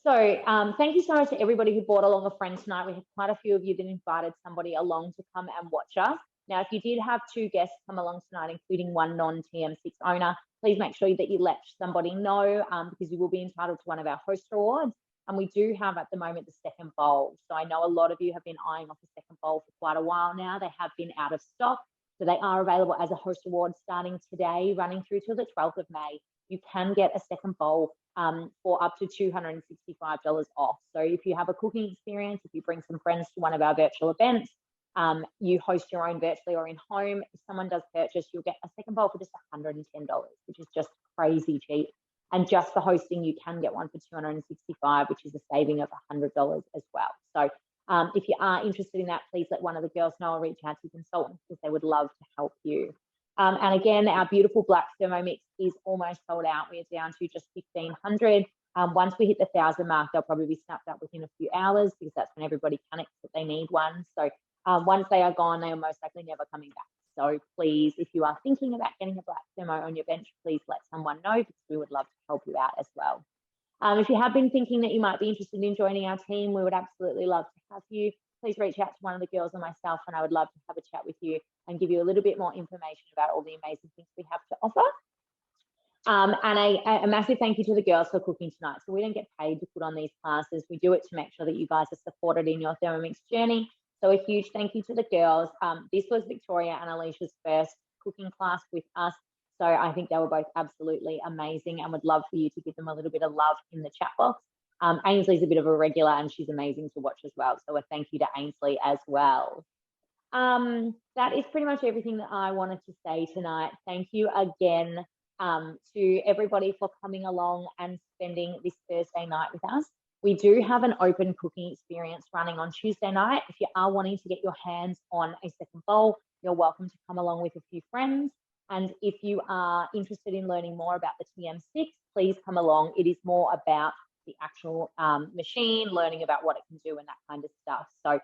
S3: So thank you so much to everybody who brought along a friend tonight. We had quite a few of you that invited somebody along to come and watch us. Now, if you did have 2 guests come along tonight, including one non-TM6 owner, please make sure that you let somebody know because you will be entitled to one of our host rewards. And we do have at the moment the second bowl. So I know a lot of you have been eyeing off the second bowl for quite a while now. They have been out of stock. So they are available as a host reward starting today, running through till the 12th of May. You can get a second bowl for up to $265 off. So if you have a cooking experience, if you bring some friends to one of our virtual events, you host your own virtually or in home, if someone does purchase, you'll get a second bowl for just $110, which is just crazy cheap. And just for hosting, you can get one for $265, which is a saving of $100 as well. So if you are interested in that, please let one of the girls know or reach out to your consultant because they would love to help you. And again, our beautiful black Thermomix is almost sold out. We're down to just 1,500. Once we hit the 1,000 mark, they'll probably be snapped up within a few hours because that's when everybody panics that they need one. So once they are gone, they are most likely never coming back. So please, if you are thinking about getting a black thermo on your bench, please let someone know because we would love to help you out as well. If you have been thinking that you might be interested in joining our team, we would absolutely love to have you. please reach out to one of the girls or myself, and I would love to have a chat with you and give you a little bit more information about all the amazing things we have to offer. And a massive thank you to the girls for cooking tonight. So we don't get paid to put on these classes. We do it to make sure that you guys are supported in your Thermomix journey. So a huge thank you to the girls. This was Victoria and Alicia's first cooking class with us. So I think they were both absolutely amazing and would love for you to give them a little bit of love in the chat box. Ainsley's a bit of a regular and she's amazing to watch as well. So a thank you to Ainsley as well. That is pretty much everything that I wanted to say tonight. Thank you again to everybody for coming along and spending this Thursday night with us. We do have an open cooking experience running on Tuesday night. If you are wanting to get your hands on a second bowl, you're welcome to come along with a few friends. And if you are interested in learning more about the TM6, please come along. It is more about the actual machine, learning about what it can do and that kind of stuff. So